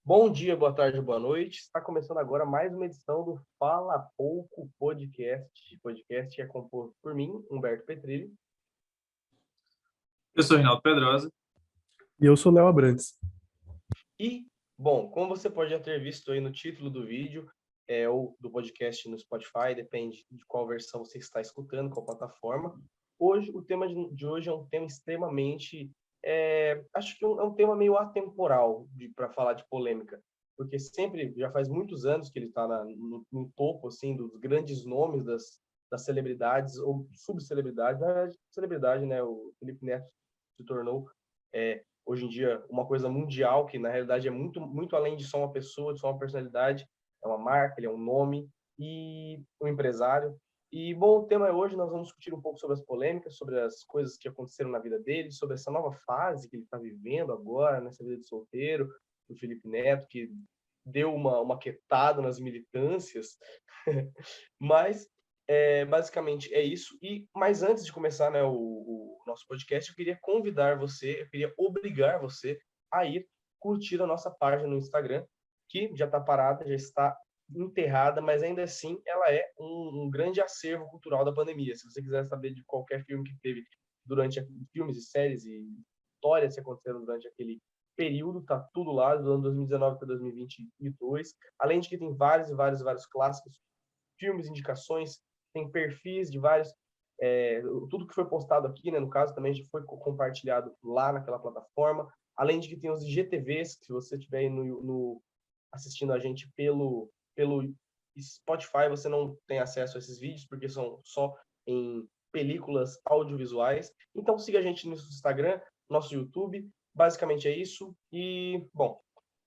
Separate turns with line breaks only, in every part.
Bom dia, boa tarde, boa noite. Está começando agora mais uma edição do Fala Pouco Podcast. Podcast que é composto por mim, Humberto Petrilli.
Eu sou Reinaldo Pedrosa.
E eu sou Léo Abrantes.
E, bom, como você pode já ter visto aí no título do vídeo, ou do podcast no Spotify, depende de qual versão você está escutando, qual plataforma. Hoje, o tema de hoje é um tema extremamente... acho que é um tema meio atemporal para falar de polêmica, porque sempre, já faz muitos anos que ele está no topo, assim, dos grandes nomes das celebridades, ou subcelebridades, na verdade, celebridade, né? O Felipe Neto se tornou, hoje em dia, uma coisa mundial, que na realidade é muito, muito além de só uma pessoa, de só uma personalidade, é uma marca, ele é um nome, e um empresário. E, bom, o tema é hoje, nós vamos discutir um pouco sobre as polêmicas, sobre as coisas que aconteceram na vida dele, sobre essa nova fase que ele está vivendo agora, nessa vida de solteiro, do Felipe Neto, que deu uma quietada nas militâncias. Mas, basicamente, é isso. Mas antes de começar, né, o nosso podcast, eu queria convidar você, eu queria obrigar você a ir curtir a nossa página no Instagram, que já está parada, já está enterrada, mas ainda assim ela é um grande acervo cultural da pandemia. Se você quiser saber de qualquer filme que teve durante filmes e séries e histórias que aconteceram durante aquele período, tá tudo lá, do ano 2019 até 2022. Além de que tem vários e vários, vários clássicos, filmes, indicações, tem perfis de vários. Tudo que foi postado aqui, né, no caso, também já foi compartilhado lá naquela plataforma. Além de que tem os IGTVs, que se você estiver aí assistindo a gente pelo Spotify, você não tem acesso a esses vídeos, porque são só em películas audiovisuais. Então siga a gente no Instagram, nosso YouTube. Basicamente é isso. E, bom,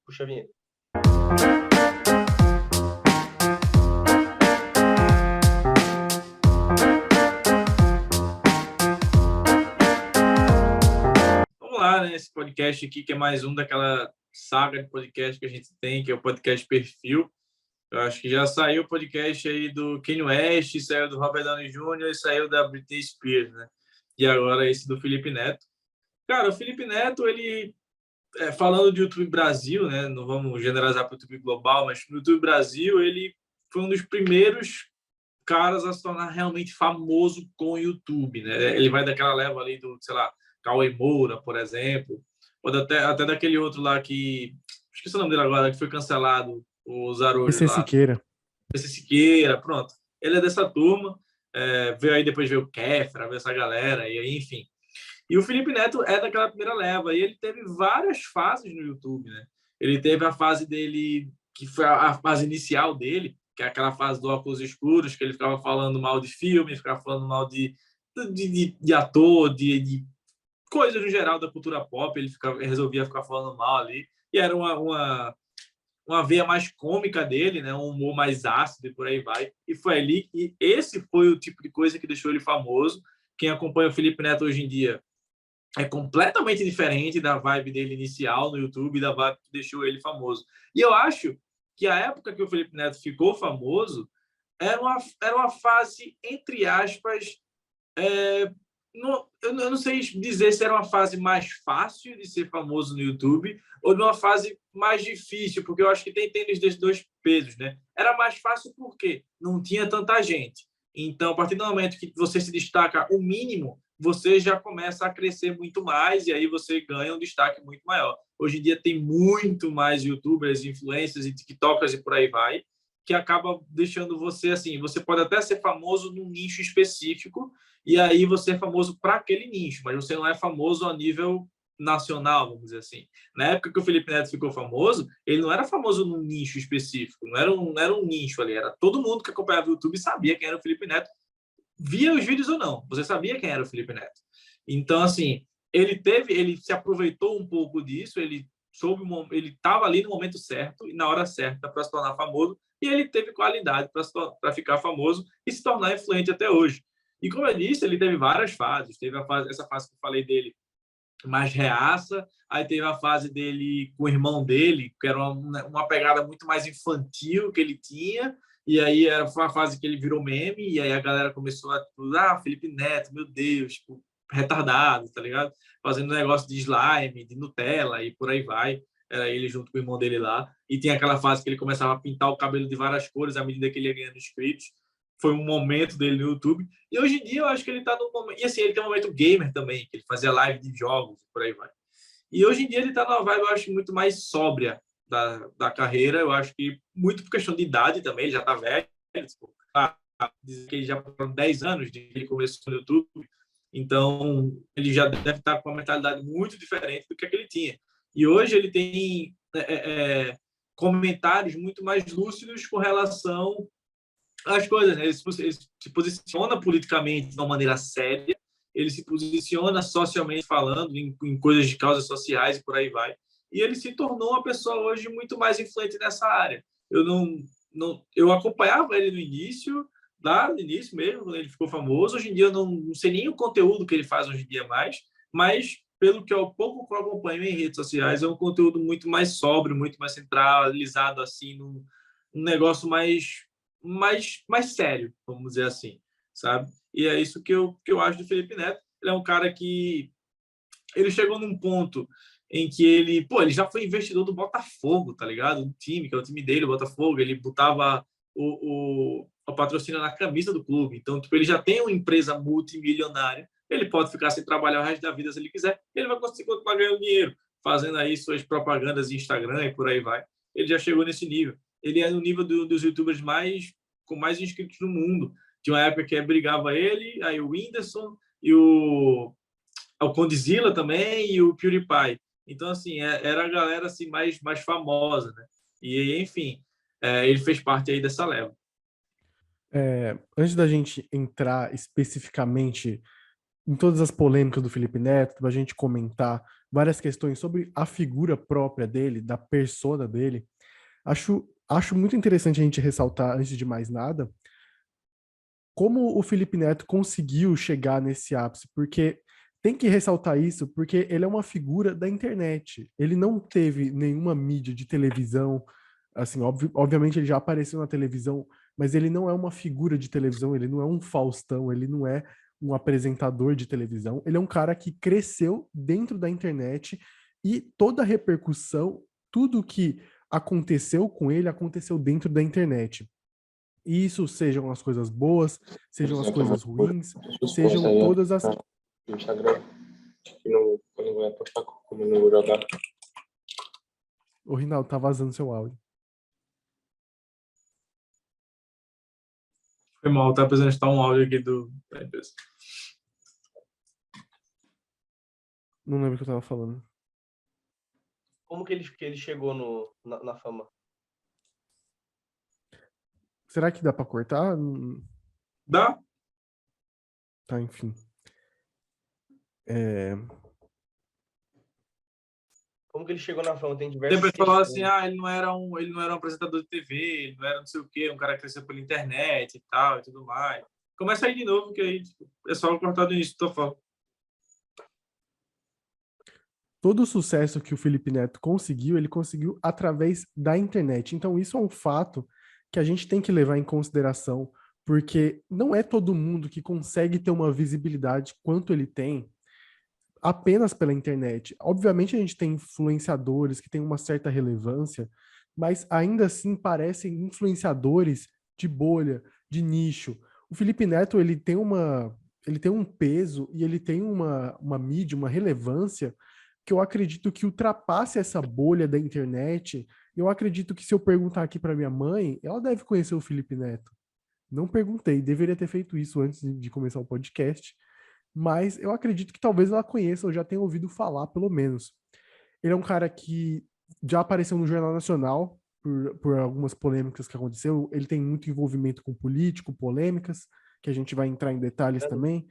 puxa a vinheta.
Vamos lá, né? Esse podcast aqui, que é mais um daquela saga de podcast que a gente tem, que é o podcast Perfil. Eu acho que já saiu o podcast aí do Kanye West, saiu do Robert Downey Jr. e saiu da Britney Spears, né? E agora esse do Felipe Neto. Cara, o Felipe Neto, ele... falando de YouTube Brasil, né? Não vamos generalizar para o YouTube global, mas no YouTube Brasil, ele foi um dos primeiros caras a se tornar realmente famoso com o YouTube, né? Ele vai daquela leva ali do, sei lá, Cauê Moura, por exemplo, ou até daquele outro lá que... Esqueci o nome dele agora, que foi cancelado, o Zarolho
PC
lá.
Siqueira.
PC Siqueira, pronto. Ele é dessa turma, veio aí depois veio o Kéfera, veio essa galera, e aí, enfim. E o Felipe Neto é daquela primeira leva, e ele teve várias fases no YouTube, né? Ele teve a fase dele, que foi a fase inicial dele, que é aquela fase do óculos escuros, que ele ficava falando mal de filme, ficava falando mal de ator, de coisas no geral da cultura pop, ele resolvia ficar falando mal ali, e era uma veia mais cômica dele, né? Um humor mais ácido e por aí vai. E foi ali, e esse foi o tipo de coisa que deixou ele famoso. Quem acompanha o Felipe Neto hoje em dia é completamente diferente da vibe dele inicial no YouTube, da vibe que deixou ele famoso. E eu acho que a época que o Felipe Neto ficou famoso era uma fase, entre aspas, eu não sei dizer se era uma fase mais fácil de ser famoso no YouTube ou de uma fase mais difícil, porque eu acho que tem desses dois pesos, né? Era mais fácil porque não tinha tanta gente. Então, a partir do momento que você se destaca o mínimo, você já começa a crescer muito mais e aí você ganha um destaque muito maior. Hoje em dia tem muito mais YouTubers, influencers e TikTokers e por aí vai, que acaba deixando você assim, você pode até ser famoso num nicho específico e aí você é famoso para aquele nicho, mas você não é famoso a nível nacional, vamos dizer assim. Na época que o Felipe Neto ficou famoso, ele não era famoso num nicho específico, não era um nicho ali, era todo mundo que acompanhava o YouTube sabia quem era o Felipe Neto, via os vídeos ou não, você sabia quem era o Felipe Neto. Então, assim, ele se aproveitou um pouco disso, ele estava ali no momento certo e na hora certa para se tornar famoso, e ele teve qualidade para ficar famoso e se tornar influente até hoje. E como eu disse, ele teve várias fases. Teve essa fase que eu falei dele, mais reaça, aí teve a fase dele com o irmão dele, que era uma pegada muito mais infantil que ele tinha, e aí foi uma fase que ele virou meme, e aí a galera começou a Felipe Neto, meu Deus, tipo, retardado, tá ligado? Fazendo negócio de slime, de Nutella e por aí vai. era ele junto com o irmão dele lá, e tinha aquela fase que ele começava a pintar o cabelo de várias cores à medida que ele ia ganhando inscritos. Foi um momento dele no YouTube. E hoje em dia eu acho que ele tá no momento... E assim, ele tem um momento gamer também, que ele fazia live de jogos, por aí vai. E hoje em dia ele tá numa vibe, eu acho, muito mais sóbria da carreira. Eu acho que muito por questão de idade também, ele já tá velho. Tipo, diz que ele já foram 10 anos de que ele começou no YouTube. Então, ele já deve estar com uma mentalidade muito diferente do que ele tinha. E hoje ele tem comentários muito mais lúcidos com relação às coisas, né? Ele se posiciona politicamente de uma maneira séria, ele se posiciona socialmente falando em coisas de causas sociais e por aí vai. E ele se tornou uma pessoa hoje muito mais influente nessa área. Eu acompanhava ele no início, lá no início mesmo, quando ele ficou famoso. Hoje em dia eu não sei nem o conteúdo que ele faz hoje em dia mais, mas pelo que eu pouco que eu acompanho em redes sociais, é um conteúdo muito mais sóbrio, muito mais centralizado assim num negócio mais sério, vamos dizer assim, sabe? E é isso que eu acho do Felipe Neto. Ele é um cara que ele chegou num ponto em que ele já foi investidor do Botafogo, tá ligado? Do time, que é o time dele, o Botafogo. Ele botava o patrocínio na camisa do clube. Então, tipo, ele já tem uma empresa multimilionária. Ele pode ficar sem trabalhar o resto da vida se ele quiser. Ele vai conseguir continuar ganhando dinheiro, fazendo aí suas propagandas em Instagram e por aí vai. Ele já chegou nesse nível. Ele é no nível dos youtubers com mais inscritos no mundo. Tinha uma época que brigava ele, aí o Whindersson e o Condzilla também e o PewDiePie. Então, assim, era a galera assim, mais famosa, né? E, enfim, ele fez parte aí dessa leva.
Antes da gente entrar especificamente em todas as polêmicas do Felipe Neto, da gente comentar várias questões sobre a figura própria dele, da persona dele, acho muito interessante a gente ressaltar, antes de mais nada, como o Felipe Neto conseguiu chegar nesse ápice, porque tem que ressaltar isso, porque ele é uma figura da internet. Ele não teve nenhuma mídia de televisão, assim, obviamente ele já apareceu na televisão, mas ele não é uma figura de televisão, ele não é um Faustão, ele não é um apresentador de televisão, ele é um cara que cresceu dentro da internet e toda a repercussão, tudo que aconteceu com ele, aconteceu dentro da internet. E isso sejam as coisas boas, sejam as coisas ruins, sejam todas as...
No Instagram, que quando vai postar como não jogar.
Ô, Rinaldo, tá vazando seu áudio.
Foi mal, tá precisando estar um áudio aqui da empresa.
Não lembro o que eu tava falando.
Como que ele chegou na fama?
Será que dá pra cortar?
Dá?
Tá, enfim.
Como que ele chegou na fama? Tem diversas
Depois falou
questões.
assim, ele não era um apresentador de TV, ele não era não sei o quê, um cara que cresceu pela internet e tal, e tudo mais. Começa aí de novo, que aí tipo, é só cortar do início, tô falando.
Todo o sucesso que o Felipe Neto conseguiu, ele conseguiu através da internet. Então, isso é um fato que a gente tem que levar em consideração, porque não é todo mundo que consegue ter uma visibilidade quanto ele tem apenas pela internet. Obviamente, a gente tem influenciadores que têm uma certa relevância, mas ainda assim parecem influenciadores de bolha, de nicho. O Felipe Neto, ele tem um peso e ele tem uma mídia, uma relevância que eu acredito que ultrapasse essa bolha da internet. Eu acredito que se eu perguntar aqui para minha mãe, ela deve conhecer o Felipe Neto. Não perguntei, deveria ter feito isso antes de começar o podcast, mas eu acredito que talvez ela conheça, ou já tenha ouvido falar, pelo menos. Ele é um cara que já apareceu no Jornal Nacional por algumas polêmicas que aconteceu. Ele tem muito envolvimento com político, polêmicas, que a gente vai entrar em detalhes também.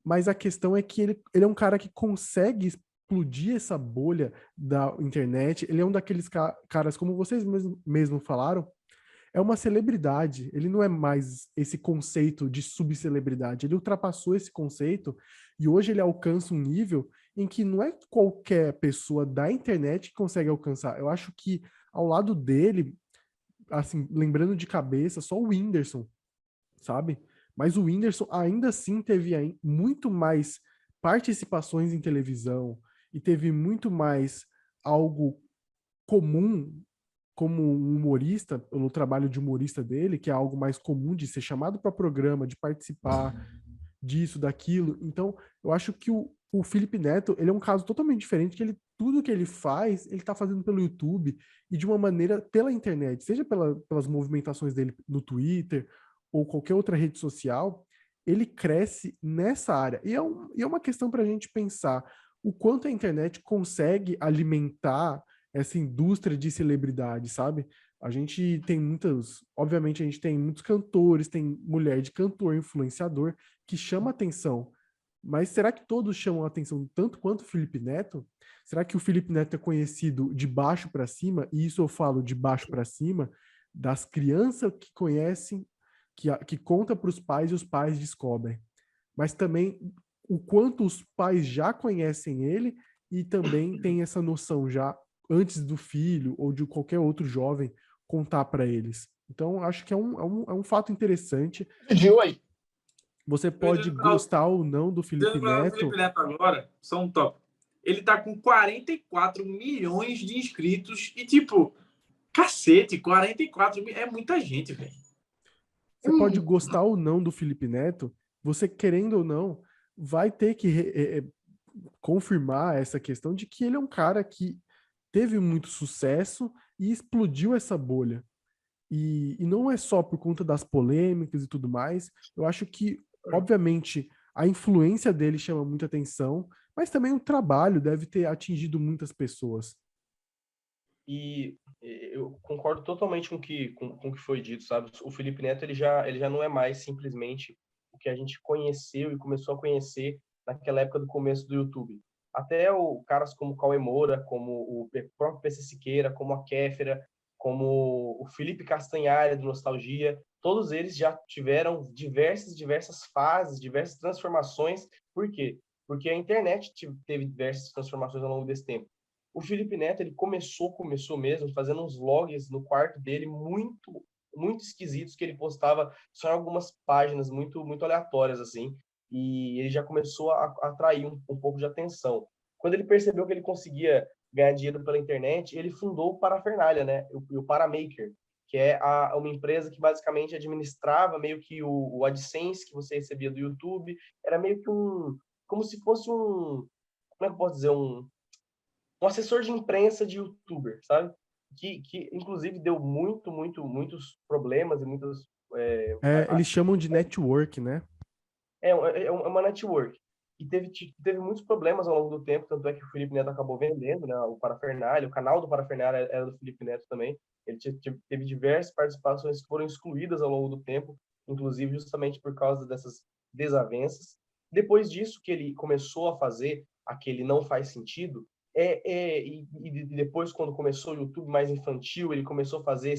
Mas a questão é que ele é um cara que consegue explodir essa bolha da internet. Ele é um daqueles caras, como vocês mesmo falaram, é uma celebridade. Ele não é mais esse conceito de subcelebridade. Ele ultrapassou esse conceito e hoje ele alcança um nível em que não é qualquer pessoa da internet que consegue alcançar. Eu acho que ao lado dele, assim, lembrando de cabeça, só o Whindersson, sabe? Mas o Whindersson ainda assim teve muito mais participações em televisão e teve muito mais algo comum como um humorista, pelo trabalho de humorista dele, que é algo mais comum de ser chamado para programa, de participar disso, daquilo. Então, eu acho que o Felipe Neto, ele é um caso totalmente diferente, que tudo que ele faz, ele tá fazendo pelo YouTube e de uma maneira pela internet, seja pelas movimentações dele no Twitter ou qualquer outra rede social, ele cresce nessa área. E é uma questão para a gente pensar o quanto a internet consegue alimentar essa indústria de celebridade, sabe? A gente tem obviamente a gente tem muitos cantores, tem mulher de cantor, influenciador, que chama atenção. Mas será que todos chamam atenção tanto quanto o Felipe Neto? Será que o Felipe Neto é conhecido de baixo para cima? E isso eu falo de baixo para cima, das crianças que conhecem, que conta para os pais e os pais descobrem. Mas também o quanto os pais já conhecem ele e também tem essa noção já antes do filho ou de qualquer outro jovem contar para eles. Então, acho que é um fato interessante.
De hoje.
Você pode gostar ou não do Felipe
O Felipe
Neto.
Neto agora, só um top. Ele tá com 44 milhões de inscritos e, tipo, cacete, 44 mil é muita gente, velho.
Você pode gostar ou não do Felipe Neto. Você, querendo ou não, vai ter que confirmar essa questão de que ele é um cara que teve muito sucesso e explodiu essa bolha. E não é só por conta das polêmicas e tudo mais. Eu acho que, obviamente, a influência dele chama muita atenção, mas também o trabalho deve ter atingido muitas pessoas.
E eu concordo totalmente com o que foi dito, sabe? O Felipe Neto ele já não é mais simplesmente o que a gente conheceu e começou a conhecer naquela época do começo do YouTube. Até caras como o Cauê Moura, como o próprio PC Siqueira, como a Kéfera, como o Felipe Castanhari do Nostalgia, todos eles já tiveram diversas fases, diversas transformações. Por quê? Porque a internet teve diversas transformações ao longo desse tempo. O Felipe Neto, ele começou mesmo, fazendo uns vlogs no quarto dele muito esquisitos, que ele postava só em algumas páginas muito aleatórias, assim, e ele já começou a atrair um pouco de atenção. Quando ele percebeu que ele conseguia ganhar dinheiro pela internet, ele fundou o Parafernália, né? O Paramaker, que é uma empresa que basicamente administrava meio que o AdSense que você recebia do YouTube, era meio que como se fosse como é que eu posso dizer, um assessor de imprensa de youtuber, sabe? Que inclusive deu muitos problemas e muitos...
Eles chamam de network, né?
É uma network. E teve muitos problemas ao longo do tempo, tanto é que o Felipe Neto acabou vendendo, né, o Parafernália, o canal do Parafernália era do Felipe Neto também. Ele teve diversas participações que foram excluídas ao longo do tempo, inclusive justamente por causa dessas desavenças. Depois disso que ele começou a fazer aquele Não Faz Sentido, e depois quando começou o YouTube mais infantil, ele começou a fazer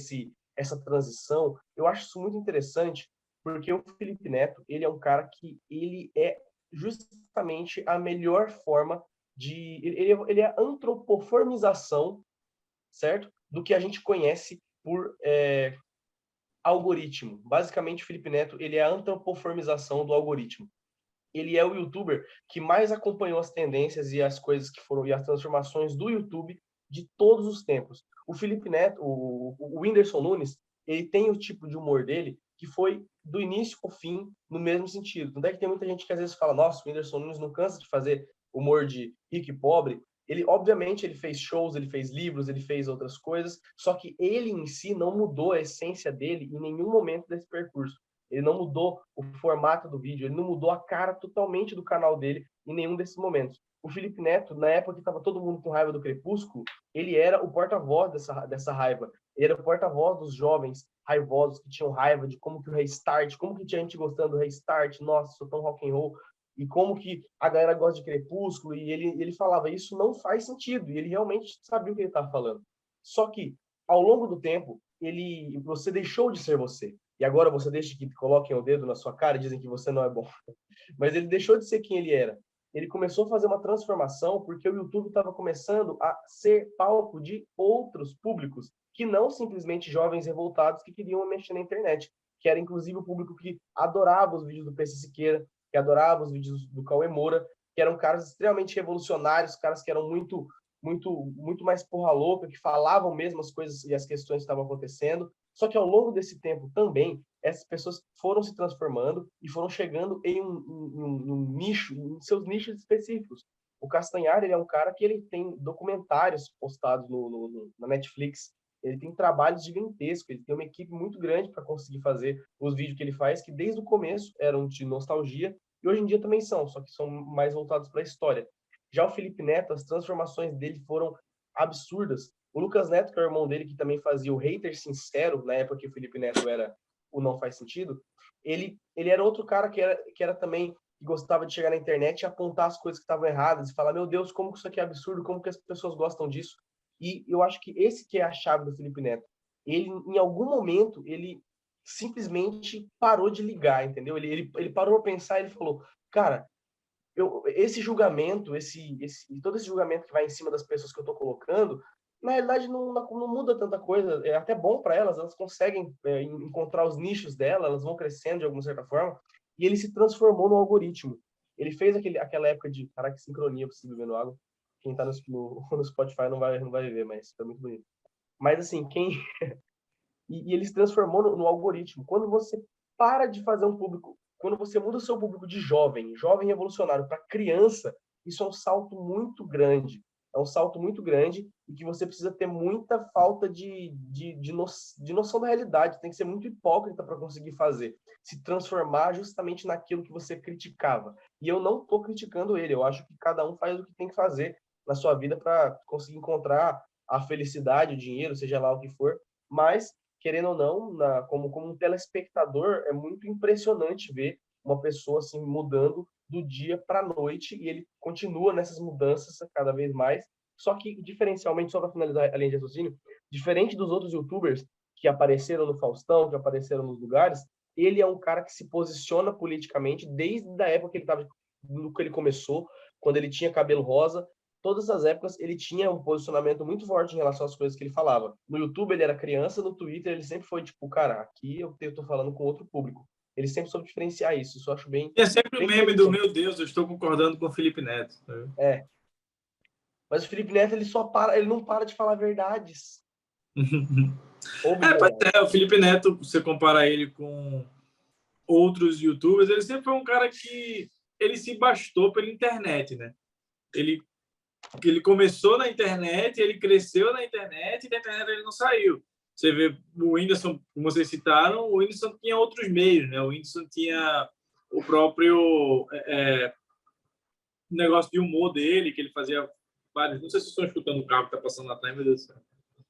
essa transição. Eu acho isso muito interessante, porque o Felipe Neto, ele é um cara que ele é justamente a melhor forma de... Ele é a antropoformização, certo? Do que a gente conhece por algoritmo. Basicamente, o Felipe Neto, ele é a antropoformização do algoritmo. Ele é o youtuber que mais acompanhou as tendências e as coisas que foram, e as transformações do YouTube de todos os tempos. O Felipe Neto, o Whindersson Nunes, ele tem o tipo de humor dele que foi do início ao fim no mesmo sentido. Tanto é que tem muita gente que às vezes fala, nossa, o Whindersson Nunes não cansa de fazer humor de rico e pobre. Ele, obviamente, ele fez shows, ele fez livros, ele fez outras coisas, só que ele em si não mudou a essência dele em nenhum momento desse percurso. Ele não mudou o formato do vídeo, ele não mudou a cara totalmente do canal dele em nenhum desses momentos. O Felipe Neto, na época que estava todo mundo com raiva do Crepúsculo, ele era o porta-voz dessa raiva. Ele era o porta-voz dos jovens raivosos que tinham raiva de como que o Restart, como que tinha gente gostando do Restart, nossa, sou tão rock and roll, e como que a galera gosta de Crepúsculo, e ele falava, isso não faz sentido, e ele realmente sabia o que ele estava falando. Só que, ao longo do tempo, você deixou de ser você. E agora você deixa que coloquem o dedo na sua cara e dizem que você não é bom. Mas ele deixou de ser quem ele era. Ele começou a fazer uma transformação porque o YouTube estava começando a ser palco de outros públicos, que não simplesmente jovens revoltados que queriam mexer na internet, que era inclusive o público que adorava os vídeos do PC Siqueira, que adorava os vídeos do Cauê Moura, que eram caras extremamente revolucionários, caras que eram muito mais porra louca, que falavam mesmo as coisas e as questões que estavam acontecendo. Só que ao longo desse tempo também, essas pessoas foram se transformando e foram chegando em um nicho, em seus nichos específicos. O Castanhar, ele é um cara que ele tem documentários postados na Netflix, ele tem trabalhos gigantescos, ele tem uma equipe muito grande para conseguir fazer os vídeos que ele faz, que desde o começo eram de nostalgia, e hoje em dia também são, só que são mais voltados para a história. Já o Felipe Neto, as transformações dele foram absurdas. O Lucas Neto, que é o irmão dele, que também fazia o Hater Sincero, na época que o Felipe Neto era o Não Faz Sentido, ele era outro cara que era também, que gostava de chegar na internet e apontar as coisas que estavam erradas, e falar, meu Deus, como que isso aqui é absurdo, como que as pessoas gostam disso. E eu acho que esse que é a chave do Felipe Neto. Ele, em algum momento, ele simplesmente parou de ligar, entendeu? Ele parou para pensar e ele falou, cara, esse julgamento, todo esse julgamento que vai em cima das pessoas que eu estou colocando, na realidade não muda tanta coisa. É até bom para elas conseguem encontrar os nichos delas, elas vão crescendo de alguma certa forma. E ele se transformou no algoritmo. Ele fez aquela época de, caraca, que sincronia você bebendo água. Quem está no Spotify não vai ver, mas foi muito bonito. Mas assim, e ele se transformou no algoritmo. Quando você para de fazer um público, quando você muda o seu público de jovem revolucionário, para criança, isso é um salto muito grande. É um salto muito grande e que você precisa ter muita falta de noção da realidade. Tem que ser muito hipócrita para conseguir fazer. Se transformar justamente naquilo que você criticava. E eu não estou criticando ele. Eu acho que cada um faz o que tem que fazer na sua vida para conseguir encontrar a felicidade, o dinheiro, seja lá o que for. Mas querendo ou não, como um telespectador, é muito impressionante ver uma pessoa assim mudando do dia para a noite e ele continua nessas mudanças cada vez mais. Só que, diferencialmente, só para finalizar a linha de raciocínio, diferente dos outros youtubers que apareceram no Faustão, que apareceram nos lugares, ele é um cara que se posiciona politicamente desde a época que ele estava, no que ele começou, quando ele tinha cabelo rosa. Todas as épocas ele tinha um posicionamento muito forte em relação às coisas que ele falava. No YouTube ele era criança, no Twitter ele sempre foi tipo, cara, aqui eu tô falando com outro público. Ele sempre soube diferenciar isso, isso eu acho bem...
É sempre o
bem
meme do, meu Deus, eu estou concordando com o Felipe Neto.
É. Mas o Felipe Neto, ele não para de falar verdades.
O Felipe Neto, você comparar ele com outros youtubers, ele sempre foi um cara que ele se bastou pela internet, né? Ele começou na internet, ele cresceu na internet e da internet ele não saiu. Você vê o Whindersson, como vocês citaram, o Whindersson tinha outros meios, né? O Whindersson tinha o próprio negócio de humor dele, que ele fazia vários... Não sei se estão escutando o carro que está passando na frente, meu Deus do céu.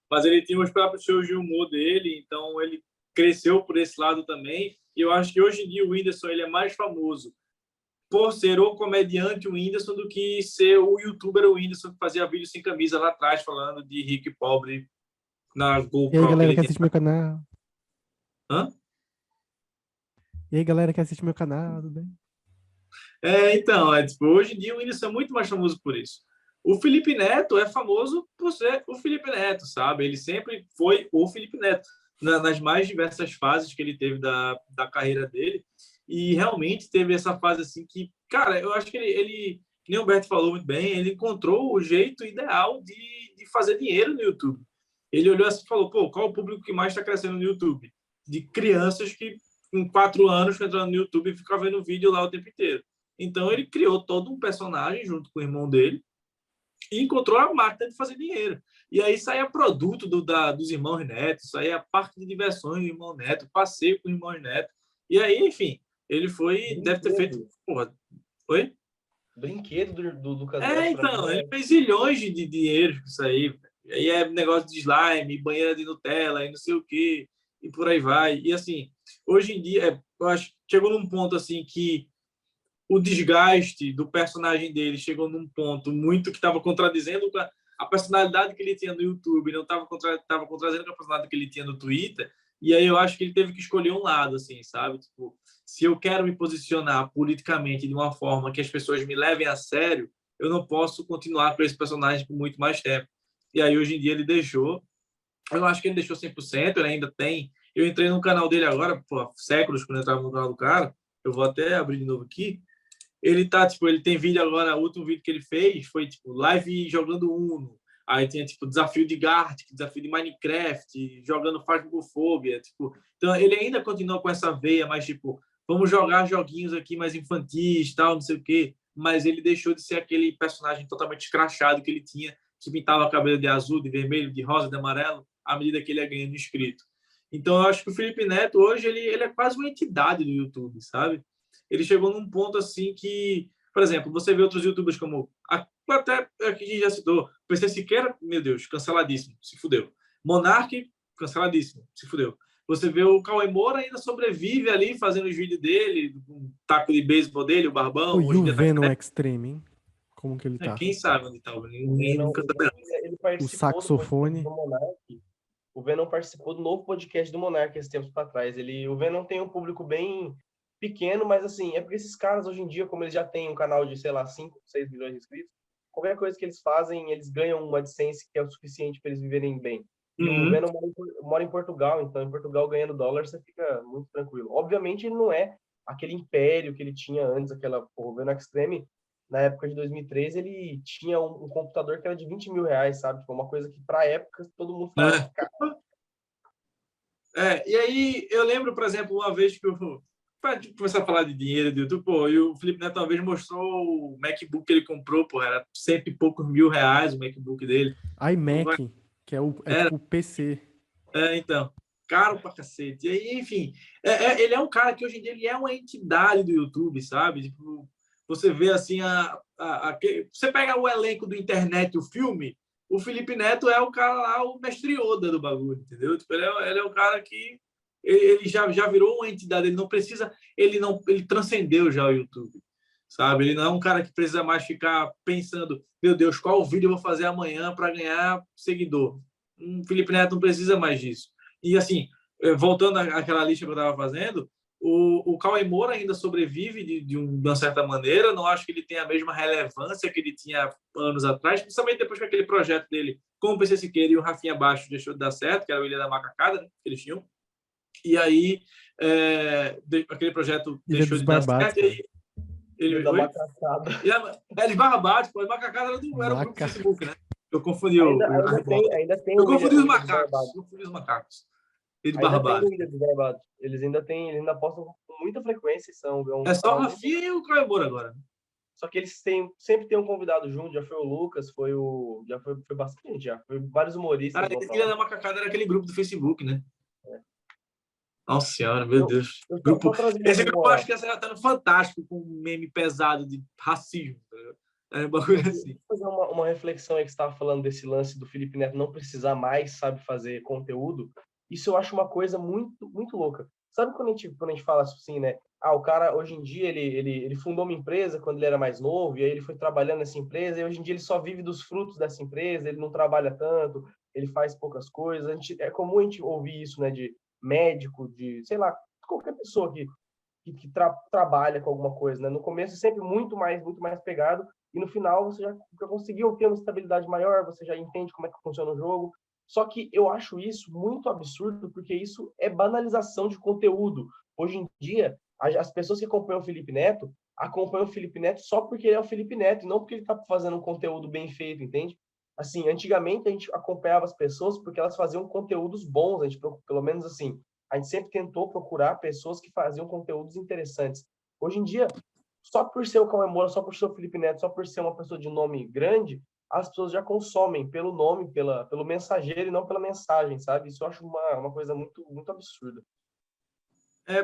Mas ele tinha os próprios shows de humor dele, então ele cresceu por esse lado também. E eu acho que hoje em dia o Whindersson ele é mais famoso por ser o comediante o Whindersson do que ser o youtuber o Whindersson que fazia vídeo sem camisa lá atrás falando de rico e pobre na GoPro.
E aí, galera que assiste meu canal?
Hã?
E aí, galera que assiste meu canal, tudo bem?
Então, tipo, hoje em dia o Whindersson é muito mais famoso por isso. O Felipe Neto é famoso por ser o Felipe Neto, sabe? Ele sempre foi o Felipe Neto nas mais diversas fases que ele teve da carreira dele. E realmente teve essa fase assim que, cara, eu acho que ele que nem o Humberto falou muito bem, ele encontrou o jeito ideal de fazer dinheiro no YouTube. Ele olhou assim e falou, pô, qual o público que mais está crescendo no YouTube? De crianças que com 4 anos entrando no YouTube e ficam vendo vídeo lá o tempo inteiro. Então ele criou todo um personagem junto com o irmão dele e encontrou a máquina de fazer dinheiro. E aí saía produto dos irmãos Neto, saía parque de diversões do irmão Neto, passeio com o irmão Neto. E aí, enfim, ele deve ter feito... Porra, oi?
Brinquedo do Lucas Neto.
Então, ele fez zilhões de dinheiro com isso aí. E aí é negócio de slime, banheira de Nutella e não sei o quê, e por aí vai. E assim, hoje em dia, eu acho que chegou num ponto assim que o desgaste do personagem dele chegou num ponto muito que estava contradizendo a personalidade que ele tinha no YouTube, não estava contradizendo com a personalidade que ele tinha no Twitter. E aí eu acho que ele teve que escolher um lado, assim, sabe? Tipo, se eu quero me posicionar politicamente de uma forma que as pessoas me levem a sério, eu não posso continuar com esse personagem por muito mais tempo. E aí, hoje em dia, ele deixou. Eu não acho que ele deixou 100%, ele ainda tem... Eu entrei no canal dele agora, pô, séculos, quando eu entrava no canal do cara. Eu vou até abrir de novo aqui. Ele tá, tipo, ele tem vídeo agora, o último vídeo que ele fez foi, tipo, live jogando Uno. Aí tinha, tipo, desafio de Gartic, desafio de Minecraft, jogando Phasmophobia, tipo... Então, ele ainda continua com essa veia, mas, tipo, vamos jogar joguinhos aqui mais infantis, tal, não sei o quê. Mas ele deixou de ser aquele personagem totalmente escrachado que ele tinha, que pintava o cabelo de azul, de vermelho, de rosa, de amarelo, à medida que ele ia ganhando inscrito. Então, eu acho que o Felipe Neto, hoje, ele é quase uma entidade do YouTube, sabe? Ele chegou num ponto, assim, que... Por exemplo, você vê outros youtubers como... Até aqui a gente já citou. PC Siqueira, meu Deus, canceladíssimo, se fudeu. Monark, canceladíssimo, se fudeu. Você vê o Cauê Moura ainda sobrevive ali, fazendo os vídeos dele, um taco de beisebol dele, o barbão.
E o Venom Extreme, hein? Como que ele tá?
Quem sabe onde tá? Ninguém nunca sabe.
Ele participou
o saxofone.
do Monark. O Venom participou do novo podcast do Monark esses tempos para trás. O Venom tem um público bem pequeno, mas assim, é porque esses caras hoje em dia, como eles já têm um canal de, sei lá, 5, 6 milhões de inscritos, qualquer coisa que eles fazem, eles ganham uma AdSense que é o suficiente para eles viverem bem. E o Venom mora em Portugal, então em Portugal ganhando dólar você fica muito tranquilo. Obviamente ele não é aquele império que ele tinha antes, o Venom Extreme, na época de 2013, ele tinha um computador que era de 20 mil reais, sabe? Tipo, uma coisa que pra época todo mundo falava, cara.
E aí eu lembro, por exemplo, uma vez que para começar a falar de dinheiro do YouTube, pô, e o Felipe Neto uma vez mostrou o MacBook que ele comprou, pô, era cento e poucos mil reais o MacBook dele.
iMac, que é tipo o PC.
Então, caro pra cacete. E aí, enfim, ele é um cara que hoje em dia ele é uma entidade do YouTube, sabe? Tipo, você vê assim, você pega o elenco do internet, o filme, o Felipe Neto é o cara lá, o mestre Yoda do bagulho, entendeu? Tipo, ele é um cara que ele já virou uma entidade, ele não precisa, ele transcendeu já o YouTube, sabe? Ele não é um cara que precisa mais ficar pensando, meu Deus, qual vídeo eu vou fazer amanhã para ganhar seguidor. O Felipe Neto não precisa mais disso. E assim, voltando àquela lista que eu estava fazendo, o Cauê Moura ainda sobrevive de uma certa maneira, não acho que ele tenha a mesma relevância que ele tinha anos atrás, principalmente depois que aquele projeto dele com o PC Siqueira e o Rafinha Baixo deixou de dar certo, que era o Ilha da Macacada, né, que eles tinham. E aí, aquele projeto deixou de dar certo.
Ele da Macacada.
Eles barbados, pô, Macacada era o grupo do Facebook, né? Eu confundi
ainda tem
eu confundi os macacos.
Eles ainda postam com muita frequência.
É só o Rafinha e o Cauê Moura agora.
Só que eles sempre tem um convidado junto, já foi o Lucas, já foi bastante, já foi vários humoristas.
Ilha da Macacada era aquele grupo do Facebook, né? Nossa senhora, meu Deus. Esse grupo eu acho que ia estar no Fantástico com um meme pesado de racismo. É um bagulho assim.
Vou fazer uma reflexão aí que você estava falando desse lance do Felipe Neto não precisar mais, sabe, fazer conteúdo. Isso eu acho uma coisa muito, muito louca. Sabe quando a gente fala assim, né? O cara, hoje em dia, ele fundou uma empresa quando ele era mais novo, e aí ele foi trabalhando nessa empresa, e hoje em dia ele só vive dos frutos dessa empresa, ele não trabalha tanto, ele faz poucas coisas. É comum a gente ouvir isso, né? De médico, de, sei lá, qualquer pessoa que trabalha com alguma coisa, né? No começo é sempre muito mais pegado, e no final você já conseguiu ter uma estabilidade maior, você já entende como é que funciona o jogo. Só que eu acho isso muito absurdo, porque isso é banalização de conteúdo. Hoje em dia, as pessoas que acompanham o Felipe Neto só porque ele é o Felipe Neto, e não porque ele está fazendo um conteúdo bem feito, entende? Assim, antigamente a gente acompanhava as pessoas porque elas faziam conteúdos bons, a gente, pelo menos assim, a gente sempre tentou procurar pessoas que faziam conteúdos interessantes. Hoje em dia, só por ser o Cauê Moura, só por ser o Felipe Neto, só por ser uma pessoa de nome grande, as pessoas já consomem pelo nome, pelo mensageiro e não pela mensagem, sabe? Isso eu acho uma coisa muito, muito absurda.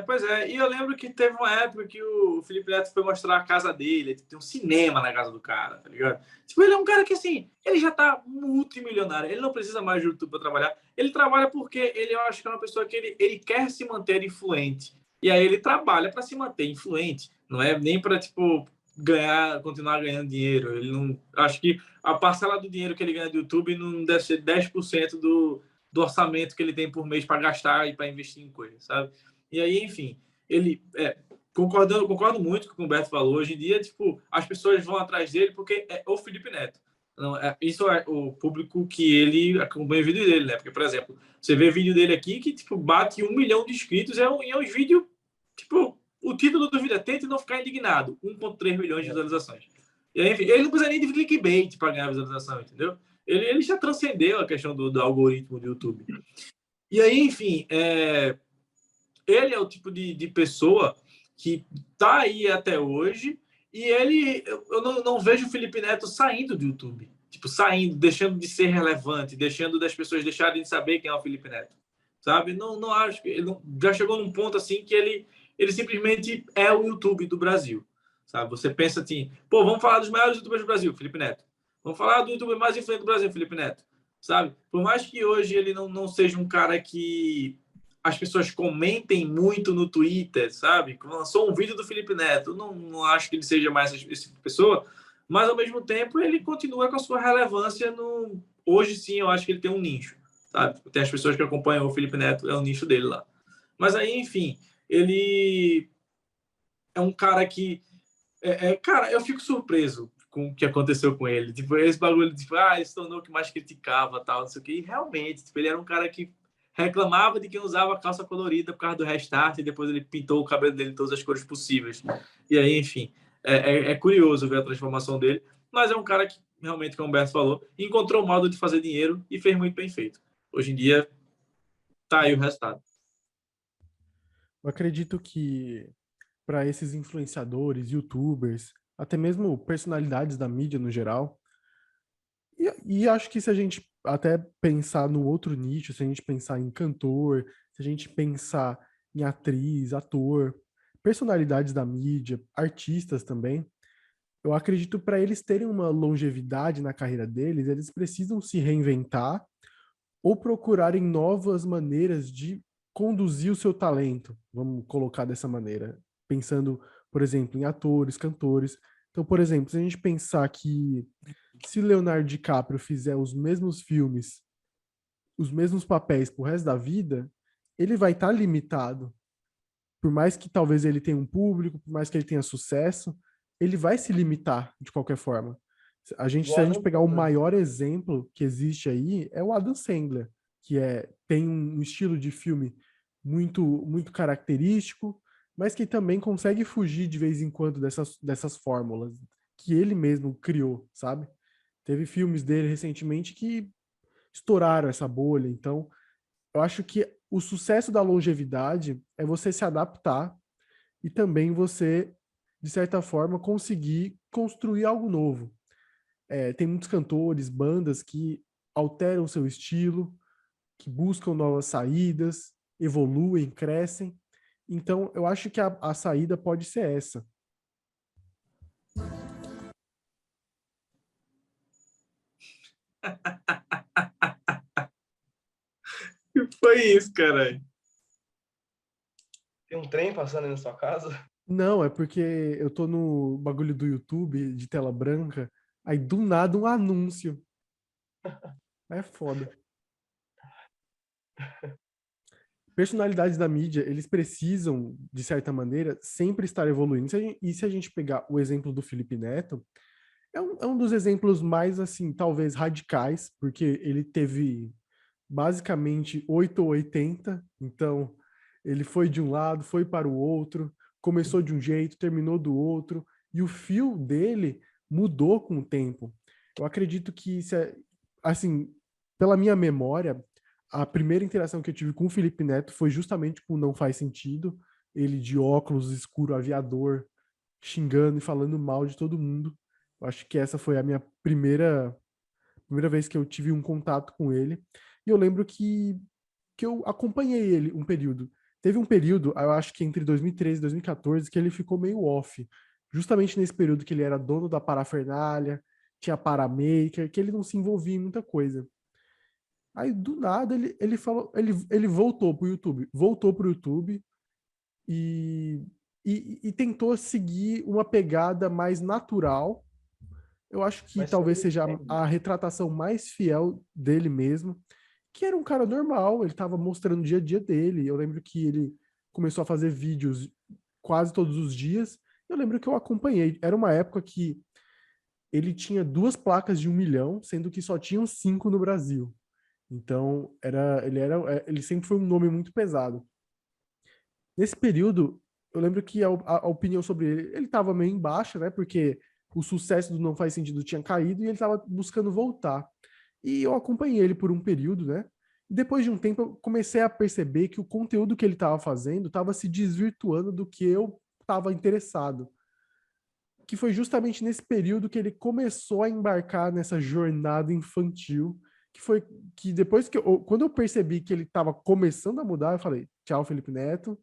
Pois é, e eu lembro que teve uma época que o Felipe Neto foi mostrar a casa dele, tem um cinema na casa do cara, tá ligado? Tipo, ele é um cara que, assim, ele já tá multimilionário, ele não precisa mais de YouTube para trabalhar, ele trabalha porque eu acho que é uma pessoa que ele quer se manter influente, e aí ele trabalha para se manter influente, não é nem para, tipo, continuar ganhando dinheiro, ele não, acho que a parcela do dinheiro que ele ganha do YouTube não deve ser 10% do orçamento que ele tem por mês para gastar e para investir em coisas, sabe? E aí, enfim, ele concordo muito com o que o Humberto falou. Hoje em dia, tipo, as pessoas vão atrás dele porque é o Felipe Neto. Não, isso é o público que ele acompanha o vídeo dele, né? Porque, por exemplo, você vê vídeo dele aqui que, tipo, bate 1 milhão de inscritos, é um vídeo, tipo, o título do vídeo é Tente Não Ficar Indignado, 1,3 milhões de visualizações. E aí, enfim, ele não precisa nem de clickbait para ganhar visualização, entendeu? Ele já transcendeu a questão do algoritmo do YouTube. E aí, enfim, ele é o tipo de pessoa que está aí até hoje e eu não vejo o Felipe Neto saindo do YouTube. Tipo, saindo, deixando de ser relevante, deixando das pessoas deixarem de saber quem é o Felipe Neto. Sabe? Não acho que ele já chegou num ponto assim que ele simplesmente é o YouTube do Brasil. Sabe? Você pensa assim, pô, vamos falar dos maiores youtubers do Brasil, Felipe Neto. Vamos falar do youtuber mais influente do Brasil, Felipe Neto. Sabe? Por mais que hoje ele não seja um cara que as pessoas comentem muito no Twitter, sabe? Lançou um vídeo do Felipe Neto. Não acho que ele seja mais esse tipo de pessoa, mas ao mesmo tempo ele continua com a sua relevância no. Hoje sim, eu acho que ele tem um nicho, sabe? Tem as pessoas que acompanham o Felipe Neto, é o nicho dele lá. Mas aí, enfim, ele é um cara que. Cara, eu fico surpreso com o que aconteceu com ele. Tipo, esse bagulho, tipo, ele se tornou o que mais criticava, tal, não sei o quê. E realmente, tipo, ele era um cara que reclamava de quem usava calça colorida por causa do Restart e depois ele pintou o cabelo dele de todas as cores possíveis. E aí, enfim, é curioso ver a transformação dele, mas é um cara que, realmente, como o Humberto falou, encontrou o modo de fazer dinheiro e fez muito bem feito. Hoje em dia, tá aí o resultado.
Eu acredito que para esses influenciadores, YouTubers, até mesmo personalidades da mídia no geral, e acho que se a gente até pensar no outro nicho, se a gente pensar em cantor, se a gente pensar em atriz, ator, personalidades da mídia, artistas também, eu acredito para eles terem uma longevidade na carreira deles, eles precisam se reinventar ou procurarem novas maneiras de conduzir o seu talento, vamos colocar dessa maneira, pensando, por exemplo, em atores, cantores. Então, por exemplo, se a gente pensar que se Leonardo DiCaprio fizer os mesmos filmes, os mesmos papéis pro resto da vida, ele vai estar limitado. Por mais que talvez ele tenha um público, por mais que ele tenha sucesso, ele vai se limitar de qualquer forma. Se a gente pegar o maior exemplo que existe aí, é o Adam Sandler, que tem um estilo de filme muito característico, mas que também consegue fugir de vez em quando dessas fórmulas que ele mesmo criou, sabe? Teve filmes dele recentemente que estouraram essa bolha. Então, eu acho que o sucesso da longevidade é você se adaptar e também você, de certa forma, conseguir construir algo novo. Tem muitos cantores, bandas que alteram seu estilo, que buscam novas saídas, evoluem, crescem. Então, eu acho que a saída pode ser essa.
Que foi isso, cara?
Tem um trem passando aí na sua casa?
Não, é porque eu tô no bagulho do YouTube, de tela branca, aí do nada um anúncio. É foda. Personalidades da mídia, eles precisam, de certa maneira, sempre estar evoluindo. E se a gente pegar o exemplo do Felipe Neto, é um dos exemplos mais, assim, talvez radicais, porque ele teve basicamente 8 ou 80, então ele foi de um lado, foi para o outro, começou de um jeito, terminou do outro, e o fio dele mudou com o tempo. Eu acredito que, assim, pela minha memória, a primeira interação que eu tive com o Felipe Neto foi justamente com Não Faz Sentido, ele de óculos escuro, aviador, xingando e falando mal de todo mundo. Eu acho que essa foi a minha primeira vez que eu tive um contato com ele. E eu lembro que eu acompanhei ele um período. Teve um período, eu acho que entre 2013 e 2014, que ele ficou meio off. Justamente nesse período que ele era dono da parafernália, tinha paramaker, que ele não se envolvia em muita coisa. Aí, do nada, ele falou, ele voltou pro YouTube. Voltou pro YouTube e, e tentou seguir uma pegada mais natural. Eu acho que
Mas
talvez
foi
seja
bem.
a retratação mais fiel dele mesmo, que era um cara normal, ele estava mostrando o dia a dia dele. Eu lembro que ele começou a fazer vídeos quase todos os dias. Eu lembro que eu acompanhei. Era uma época que ele tinha 2 placas de 1 milhão, sendo que só tinham 5 no Brasil. Então, ele sempre foi um nome muito pesado. Nesse período, eu lembro que a opinião sobre ele estava meio em baixa, né? Porque o sucesso do Não Faz Sentido tinha caído e ele estava buscando voltar. E eu acompanhei ele por um período, né? E depois de um tempo eu comecei a perceber que o conteúdo que ele estava fazendo estava se desvirtuando do que eu estava interessado. Que foi justamente nesse período que ele começou a embarcar nessa jornada infantil, que foi que depois quando eu percebi que ele estava começando a mudar, eu falei, tchau, Felipe Neto,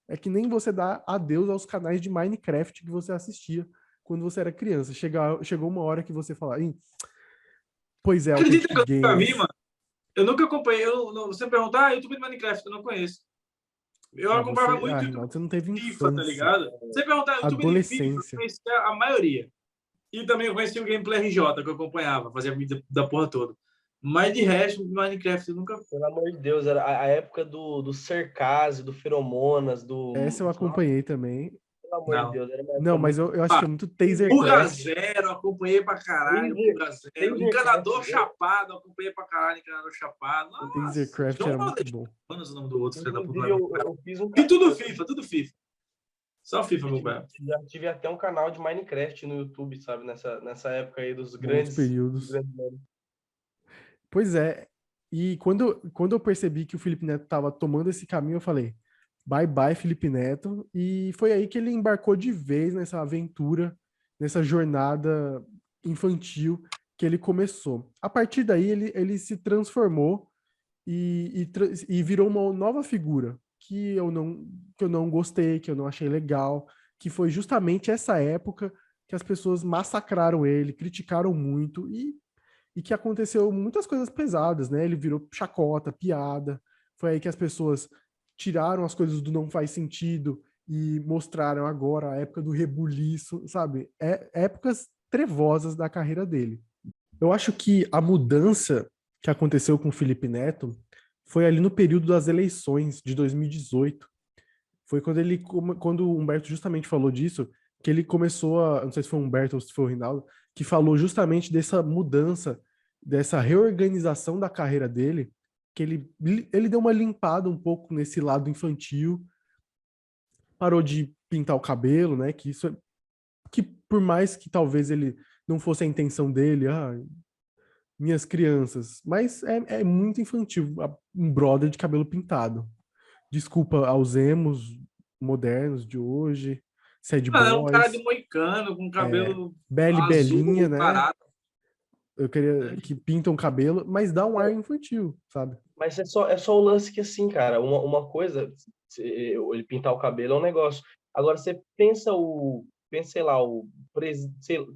é que nem você dá adeus aos canais de Minecraft que você assistia quando você era criança. Chegou uma hora que você fala, pois é,
Acredita
Authentic
que eu nunca vi,
Games.
mano? Eu nunca acompanhei. Você perguntar, YouTube de Minecraft, eu não conheço. Eu acompanhava muito YouTube
Reinaldo, você não teve
de FIFA, tá
infância,
ligado? Você perguntar YouTube de FIFA, eu
adolescência.
conhecia a maioria. E também eu conhecia o Gameplay RJ, que eu acompanhava, fazia vídeo da porra toda. Mas de resto, Minecraft eu nunca.
Pelo amor de Deus, era a época do Cercase, do Feromonas,
Essa eu acompanhei também.
Pelo amor de
Não.
Deus, era uma
Não,
época
mas
muito.
eu assistia muito
Pulga
Tasercraft.
Zero, acompanhei pra caralho.
Taser-
Pulga Zero.
Tasercraft,
Encanador
né?
Chapado, acompanhei pra caralho. Encanador Chapado. Nossa.
Tasercraft era muito bom.
Mano, o nome do outro, filho da puta.
Inclusive, eu fiz um.
E tudo FIFA, tudo FIFA. Só FIFA, meu velho.
Já tive até um canal de Minecraft no YouTube, sabe? Nessa época aí dos
Bons
grandes.
períodos.
Nomes.
Pois é. E quando eu percebi que o Felipe Neto estava tomando esse caminho, eu falei, bye bye, Felipe Neto. E foi aí que ele embarcou de vez nessa aventura, nessa jornada infantil que ele começou. A partir daí, ele se transformou e virou uma nova figura que eu não gostei, que eu não achei legal, que foi justamente essa época que as pessoas massacraram ele, criticaram muito e que aconteceu muitas coisas pesadas, né? Ele virou chacota, piada. Foi aí que as pessoas tiraram as coisas do não faz sentido e mostraram agora a época do rebuliço, sabe? Épocas trevosas da carreira dele. Eu acho que a mudança que aconteceu com o Felipe Neto foi ali no período das eleições de 2018. Foi quando o Humberto justamente falou disso, que ele começou a, não sei se foi o Humberto ou se foi o Rinaldo, que falou justamente dessa mudança, dessa reorganização da carreira dele, que ele deu uma limpada um pouco nesse lado infantil, parou de pintar o cabelo, né? Que por mais que talvez ele não fosse a intenção dele, minhas crianças, mas é muito infantil, um brother de cabelo pintado. Desculpa aos emos modernos de hoje, sad
Mano, é um cara
boys,
de moicano, com cabelo
Bela e Belinha,
azul,
né?
parado.
Eu queria que pintam cabelo, mas dá um ar infantil, sabe?
Mas é só o lance que, assim, cara, uma coisa, ele pintar o cabelo é um negócio. Agora, você pensa, sei lá,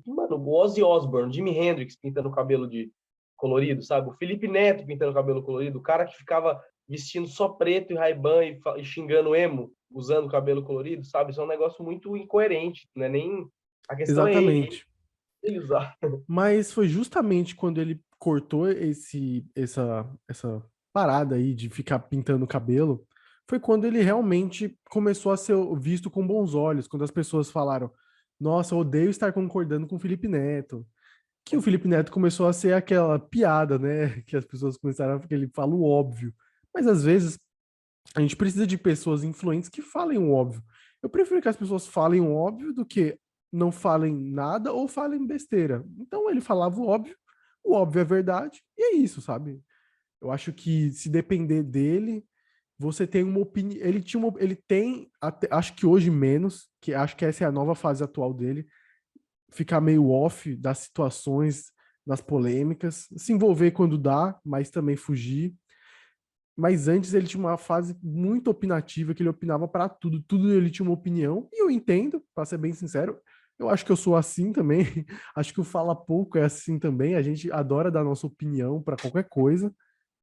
mano, o Ozzy Osbourne, Jimi Hendrix pintando o cabelo de colorido, sabe? O Felipe Neto pintando o cabelo colorido, o cara que ficava vestindo só preto e Ray-Ban e xingando emo, usando o cabelo colorido, sabe? Isso é um negócio muito incoerente, não é nem... A questão é
Exatamente.
ele usar.
Mas foi justamente quando ele cortou essa parada aí de ficar pintando o cabelo, foi quando ele realmente começou a ser visto com bons olhos, quando as pessoas falaram, nossa, eu odeio estar concordando com o Felipe Neto. Que o Felipe Neto começou a ser aquela piada, né? Que as pessoas começaram a que ele fala o óbvio. Mas às vezes a gente precisa de pessoas influentes que falem o óbvio. Eu prefiro que as pessoas falem o óbvio do que não falem nada ou falem besteira. Então ele falava o óbvio é verdade, e é isso, sabe? Eu acho que se depender dele, você tem uma opinião. Ele tem, acho que hoje menos, que acho que essa é a nova fase atual dele, ficar meio off das situações, das polêmicas, se envolver quando dá, mas também fugir. Mas antes ele tinha uma fase muito opinativa, que ele opinava para tudo, tudo ele tinha uma opinião, e eu entendo, para ser bem sincero, eu acho que eu sou assim também, acho que o Fala Pouco é assim também, a gente adora dar nossa opinião para qualquer coisa,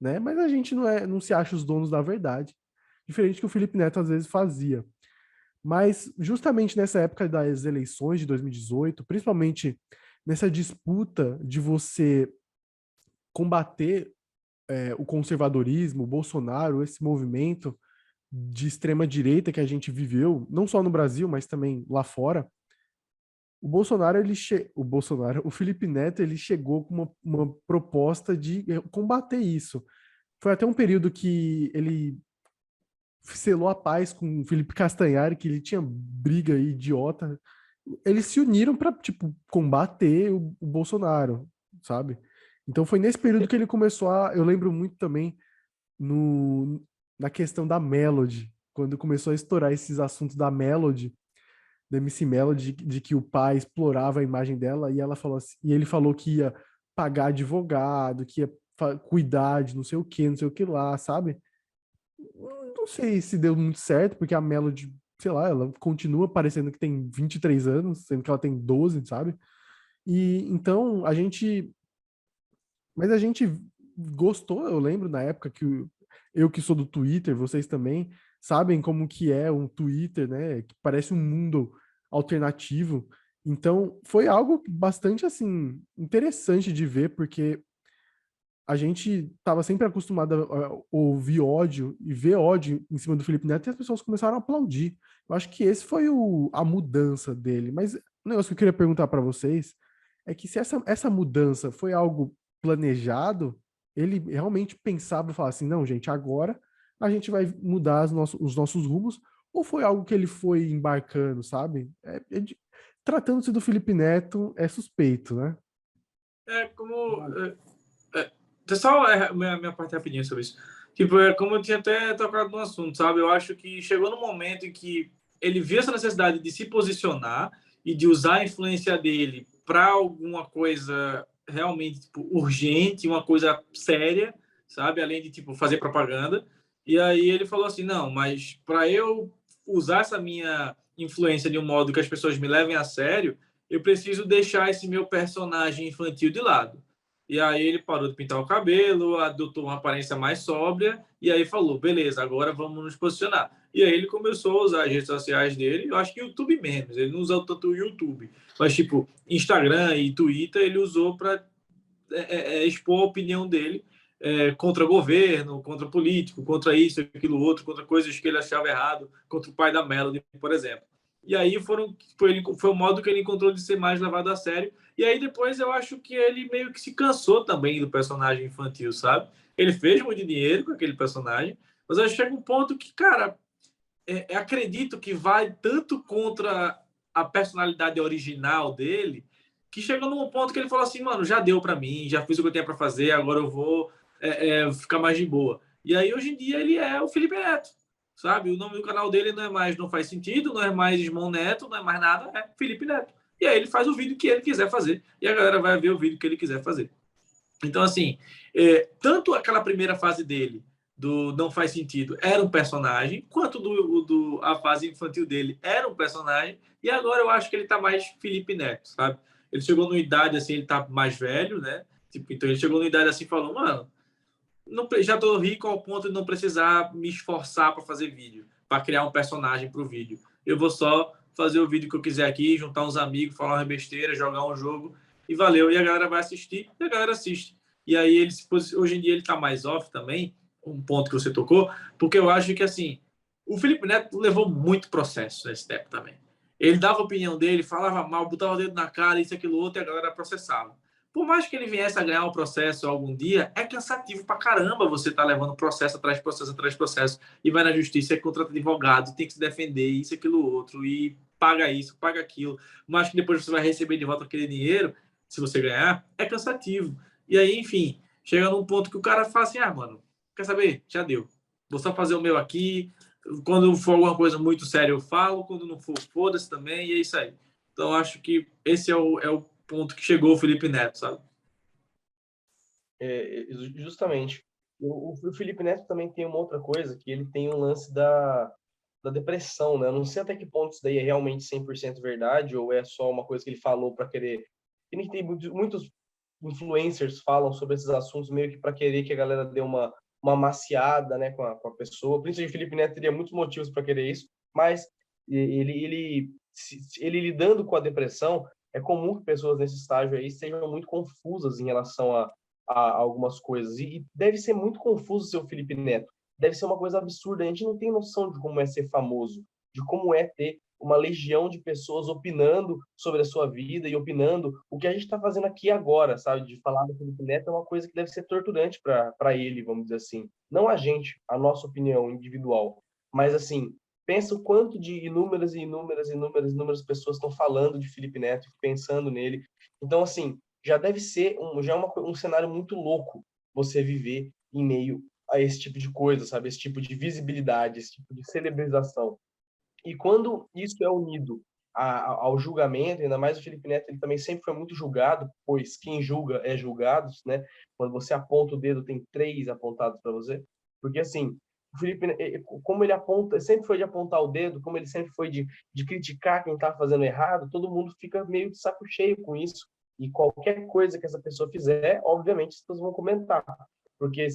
né? Mas a gente não se acha os donos da verdade, diferente que o Felipe Neto às vezes fazia. Mas justamente nessa época das eleições de 2018, principalmente nessa disputa de você combater o conservadorismo, o Bolsonaro, esse movimento de extrema direita que a gente viveu, não só no Brasil, mas também lá fora, o Felipe Neto, ele chegou com uma proposta de combater isso. Foi até um período que ele selou a paz com o Felipe Castanhari, que ele tinha briga idiota. Eles se uniram para tipo combater o Bolsonaro, sabe? Então foi nesse período que ele começou a... Eu lembro muito também no, na questão da Melody, quando começou a estourar esses assuntos da MC Melody, de que o pai explorava a imagem dela, e ela falou assim, e ele falou que ia pagar advogado, que ia cuidar de não sei o que, não sei o que lá, sabe? Não sei se deu muito certo, porque a Melody, sei lá, ela continua parecendo que tem 23 anos, sendo que ela tem 12, sabe? E então mas a gente gostou, eu lembro na época que eu que sou do Twitter, vocês também sabem como que é um Twitter, né? Que parece um mundo alternativo. Então, foi algo bastante assim interessante de ver, porque a gente estava sempre acostumado a ouvir ódio e ver ódio em cima do Felipe Neto e as pessoas começaram a aplaudir. Eu acho que esse foi a mudança dele. Mas o negócio que eu queria perguntar para vocês é que se essa mudança foi algo planejado, ele realmente pensava e falava assim, não, gente, agora a gente vai mudar os nossos rumos, ou foi algo que ele foi embarcando, sabe? Tratando-se do Felipe Neto, é suspeito, né?
É como. Só minha parte rapidinho sobre isso. Tipo, é como eu tinha até tocado no assunto, sabe? Eu acho que chegou no momento em que ele viu essa necessidade de se posicionar e de usar a influência dele para alguma coisa realmente tipo, urgente, uma coisa séria, sabe? Além de tipo fazer propaganda. E aí ele falou assim: não, mas para eu usar essa minha influência de um modo que as pessoas me levem a sério, eu preciso deixar esse meu personagem infantil de lado. E aí ele parou de pintar o cabelo, adotou uma aparência mais sóbria e aí falou, beleza, agora vamos nos posicionar. E aí ele começou a usar as redes sociais dele, eu acho que YouTube menos, ele não usou tanto o YouTube, mas tipo Instagram e Twitter ele usou para expor a opinião dele contra governo, contra político, contra isso, aquilo outro, contra coisas que ele achava errado, contra o pai da Melody, por exemplo. E aí foi o modo que ele encontrou de ser mais levado a sério. E aí depois eu acho que ele meio que se cansou também do personagem infantil, sabe? Ele fez muito dinheiro com aquele personagem, mas eu acho que chega um ponto que, cara, acredito que vai tanto contra a personalidade original dele, que chegou num ponto que ele falou assim, mano, já deu para mim, já fiz o que eu tinha para fazer, agora eu vou ficar mais de boa. E aí, hoje em dia, ele é o Felipe Neto, sabe? O nome do canal dele não é mais Não Faz Sentido, não é mais Ismão Neto, não é mais nada, é Felipe Neto. E aí ele faz o vídeo que ele quiser fazer, e a galera vai ver o vídeo que ele quiser fazer. Então, assim, tanto aquela primeira fase dele, do Não Faz Sentido, era um personagem, quanto a fase infantil dele era um personagem, e agora eu acho que ele tá mais Felipe Neto, sabe? Ele chegou numa idade, assim, ele tá mais velho, né? Tipo, então ele chegou numa idade assim, falou, mano, não, já tô rico ao ponto de não precisar me esforçar para fazer vídeo, para criar um personagem pro vídeo. Eu vou só fazer o vídeo que eu quiser aqui, juntar uns amigos, falar uma besteira, jogar um jogo e valeu. E a galera vai assistir e a galera assiste. E aí ele hoje em dia ele tá mais off também, um ponto que você tocou, porque eu acho que assim, o Felipe Neto levou muito processo nesse tempo também. Ele dava a opinião dele, falava mal, botava o dedo na cara, isso, aquilo, outro, e a galera processava. Por mais que ele viesse a ganhar um processo algum dia, é cansativo pra caramba você tá levando processo atrás de processo atrás de processo e vai na justiça, contrata advogado, tem que se defender, isso, aquilo, outro, e paga isso, paga aquilo, mas que depois você vai receber de volta aquele dinheiro, se você ganhar, é cansativo. E aí, enfim, chega num ponto que o cara fala assim, mano, quer saber? Já deu. Vou só fazer o meu aqui, quando for alguma coisa muito séria eu falo, quando não for, foda-se também, e é isso aí. Então, acho que esse é o ponto que chegou o Felipe Neto, sabe?
Justamente. O Felipe Neto também tem uma outra coisa, que ele tem um lance da depressão, né? Eu não sei até que ponto isso daí é realmente 100% verdade, ou é só uma coisa que ele falou para querer... E tem muitos influencers falam sobre esses assuntos meio que para querer que a galera dê uma maciada, né, com a pessoa. Principalmente o Felipe Neto teria muitos motivos para querer isso, mas ele lidando com a depressão, é comum que pessoas nesse estágio aí sejam muito confusas em relação a algumas coisas. E deve ser muito confuso ser o Felipe Neto. Deve ser uma coisa absurda. A gente não tem noção de como é ser famoso, de como é ter uma legião de pessoas opinando sobre a sua vida e opinando o que a gente está fazendo aqui agora, sabe? De falar do Felipe Neto é uma coisa que deve ser torturante para ele, vamos dizer assim. Não a gente, a nossa opinião individual, mas assim, pensa o quanto de inúmeras pessoas estão falando de Felipe Neto, pensando nele. Então, assim, já deve ser um cenário muito louco você viver em meio a esse tipo de coisa, sabe? Esse tipo de visibilidade, esse tipo de celebrização. E quando isso é unido ao julgamento, ainda mais o Felipe Neto, ele também sempre foi muito julgado, pois quem julga é julgado, né? Quando você aponta o dedo, tem 3 apontados para você. Porque, assim, o Felipe, como ele aponta, sempre foi de apontar o dedo, como ele sempre foi de criticar quem está fazendo errado, todo mundo fica meio de saco cheio com isso. E qualquer coisa que essa pessoa fizer, obviamente, as pessoas vão comentar. Porque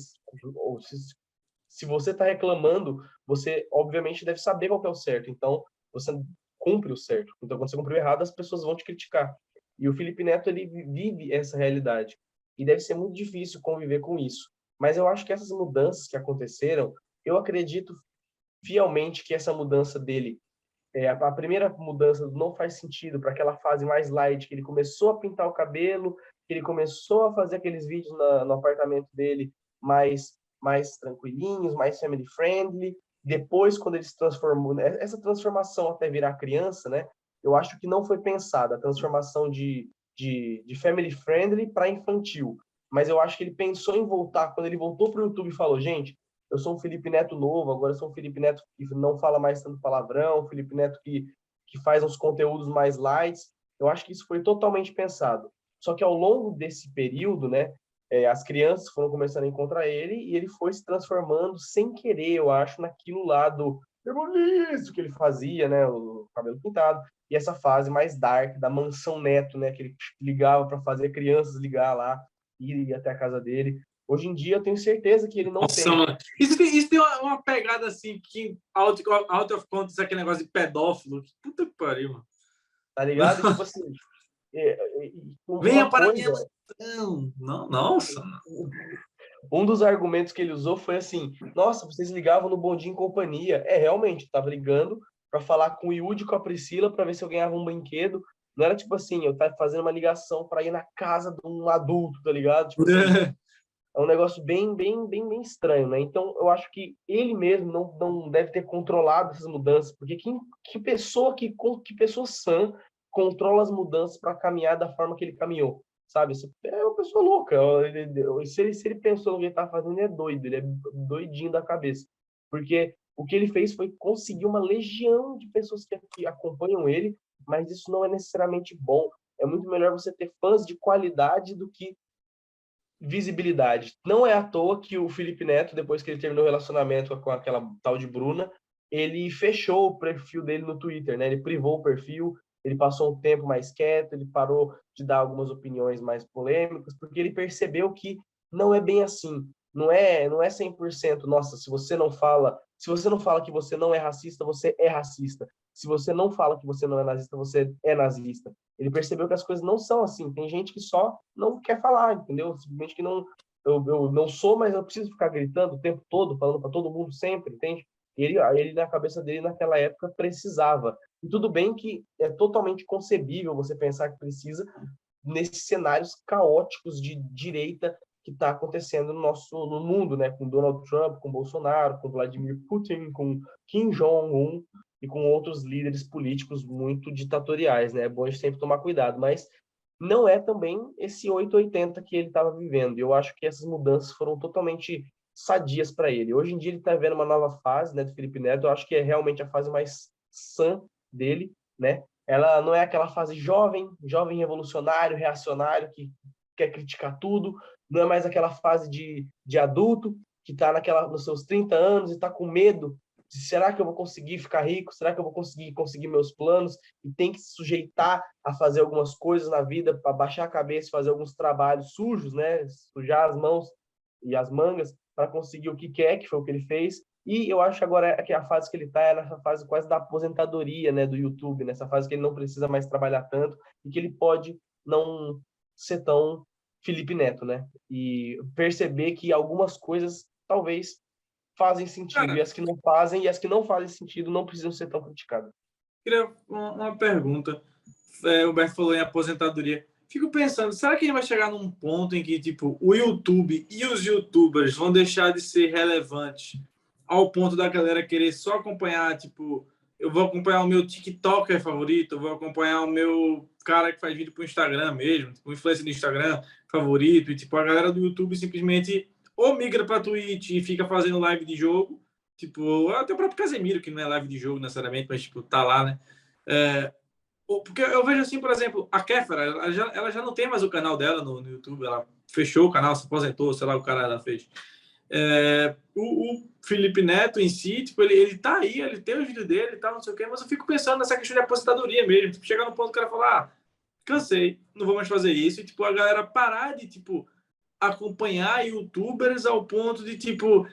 se você está reclamando, você obviamente deve saber qual que é o certo. Então, você cumpre o certo. Então, quando você cumpre o errado, as pessoas vão te criticar. E o Felipe Neto, ele vive essa realidade. E deve ser muito difícil conviver com isso. Mas eu acho que essas mudanças que aconteceram, eu acredito fielmente que essa mudança dele, a primeira mudança não faz sentido para aquela fase mais light, que ele começou a pintar o cabelo, que ele começou a fazer aqueles vídeos no apartamento dele mais tranquilinhos, mais family friendly. Depois, quando ele se transformou, essa transformação até virar criança, né? Eu acho que não foi pensada a transformação de family friendly para infantil. Mas eu acho que ele pensou em voltar, quando ele voltou para o YouTube e falou, gente, eu sou um Felipe Neto novo, agora eu sou um Felipe Neto que não fala mais tanto palavrão, um Felipe Neto que faz uns conteúdos mais light. Eu acho que isso foi totalmente pensado. Só que ao longo desse período, né, as crianças foram começando a encontrar ele e ele foi se transformando sem querer, eu acho, naquilo lá do demolício que ele fazia, né, o cabelo pintado, e essa fase mais dark da mansão Neto, né, que ele ligava para fazer crianças ligar lá e ir até a casa dele. Hoje em dia eu tenho certeza que ele não
Nossa,
tem.
mano. Isso tem uma pegada assim, que out of context, aquele negócio de pedófilo. Puta que pariu, mano.
Tá ligado? E, tipo assim,
Venha
uma
para minha
coisa,
mansão. Não, nossa.
um dos argumentos que ele usou foi assim: nossa, vocês ligavam no Bom Dia e Companhia. Realmente, eu tava ligando para falar com o Yudi e com a Priscila para ver se eu ganhava um brinquedo. Não era tipo assim, eu tava fazendo uma ligação para ir na casa de um adulto, tá ligado? Tipo assim, é um negócio bem estranho, né? Então, eu acho que ele mesmo não deve ter controlado essas mudanças, porque que pessoa sã controla as mudanças para caminhar da forma que ele caminhou, sabe? É uma pessoa louca. Se ele pensou no que ele tá fazendo, ele é doido, ele é doidinho da cabeça. Porque o que ele fez foi conseguir uma legião de pessoas que acompanham ele, mas isso não é necessariamente bom. É muito melhor você ter fãs de qualidade do que visibilidade. Não é à toa que o Felipe Neto, depois que ele terminou o relacionamento com aquela tal de Bruna, ele fechou o perfil dele no Twitter, né? Ele privou o perfil, ele passou um tempo mais quieto, ele parou de dar algumas opiniões mais polêmicas, porque ele percebeu que não é bem assim. Não é 100%, nossa, se você não fala que você não é racista, você é racista. Se você não fala que você não é nazista, você é nazista. Ele percebeu que as coisas não são assim. Tem gente que só não quer falar, entendeu? Simplesmente que não, eu não sou, mas eu preciso ficar gritando o tempo todo, falando para todo mundo sempre, entende? Ele, na cabeça dele, naquela época, precisava. E tudo bem que é totalmente concebível você pensar que precisa nesses cenários caóticos de direita que está acontecendo no mundo, né? Com Donald Trump, com Bolsonaro, com Vladimir Putin, com Kim Jong-un e com outros líderes políticos muito ditatoriais, né? É bom a gente sempre tomar cuidado, mas não é também esse 880 que ele estava vivendo. Eu acho que essas mudanças foram totalmente sadias para ele. Hoje em dia ele está vivendo uma nova fase, né, do Felipe Neto. Eu acho que é realmente a fase mais sã dele, né? Ela não é aquela fase jovem revolucionário, reacionário, que quer criticar tudo. Não é mais aquela fase de adulto que está nos seus 30 anos e está com medo de, será que eu vou conseguir ficar rico? Será que eu vou conseguir meus planos? E tem que se sujeitar a fazer algumas coisas na vida, para baixar a cabeça, fazer alguns trabalhos sujos, né? Sujar as mãos e as mangas para conseguir o que quer, que foi o que ele fez. E eu acho agora que a fase que ele está é nessa fase quase da aposentadoria, né, do YouTube, nessa fase que ele não precisa mais trabalhar tanto e que ele pode não ser tão Felipe Neto, né? E perceber que algumas coisas talvez fazem sentido, e as que não fazem, e as que não fazem sentido não precisam ser tão criticadas.
Queria uma pergunta. O Humberto falou em aposentadoria. Fico pensando, será que a gente vai chegar num ponto em que tipo, o YouTube e os YouTubers vão deixar de ser relevantes ao ponto da galera querer só acompanhar tipo, eu vou acompanhar o meu TikToker favorito, eu vou acompanhar o meu cara que faz vídeo pro Instagram mesmo, tipo, o influencer do Instagram favorito, e tipo, a galera do YouTube simplesmente ou migra pra Twitch e fica fazendo live de jogo, tipo, até o próprio Casemiro, que não é live de jogo necessariamente, mas tipo, tá lá, né? Porque eu vejo assim, por exemplo, a Kéfera, ela já não tem mais o canal dela no YouTube, ela fechou o canal, se aposentou, sei lá o que ela fez. O Felipe Neto em si, tipo, ele tá aí, ele tem os vídeos dele e tal, não sei o quê, mas eu fico pensando nessa questão de aposentadoria mesmo. Tipo, chegar no ponto que o cara falar, cansei, não vou mais fazer isso, e tipo, a galera parar de, tipo, acompanhar youtubers ao ponto de, tipo,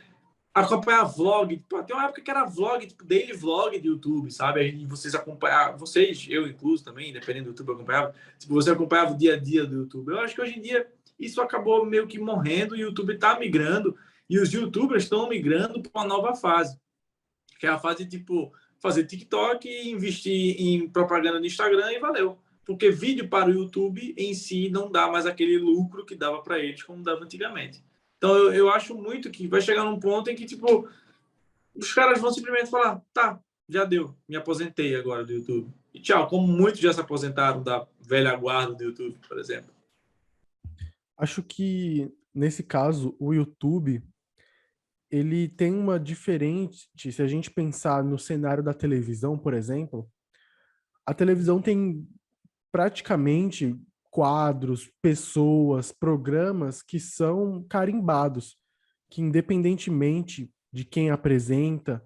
acompanhar vlog. Pô, tem uma época que era vlog, tipo, daily vlog de YouTube, sabe? Aí vocês acompanhavam, vocês, eu incluso também, dependendo do YouTube, eu acompanhava. Tipo, você acompanhava o dia a dia do YouTube. Eu acho que hoje em dia isso acabou meio que morrendo, e o YouTube tá migrando, e os youtubers estão migrando para uma nova fase, que é a fase, tipo, fazer TikTok e investir em propaganda no Instagram e valeu. Porque vídeo para o YouTube em si não dá mais aquele lucro que dava para eles como dava antigamente. Então, eu acho muito que vai chegar num ponto em que, tipo, os caras vão simplesmente falar, tá, já deu, me aposentei agora do YouTube. E tchau, como muitos já se aposentaram da velha guarda do YouTube, por exemplo.
Acho que, nesse caso, o YouTube, ele tem uma diferente, se a gente pensar no cenário da televisão, por exemplo, a televisão tem praticamente quadros, pessoas, programas que são carimbados, que independentemente de quem apresenta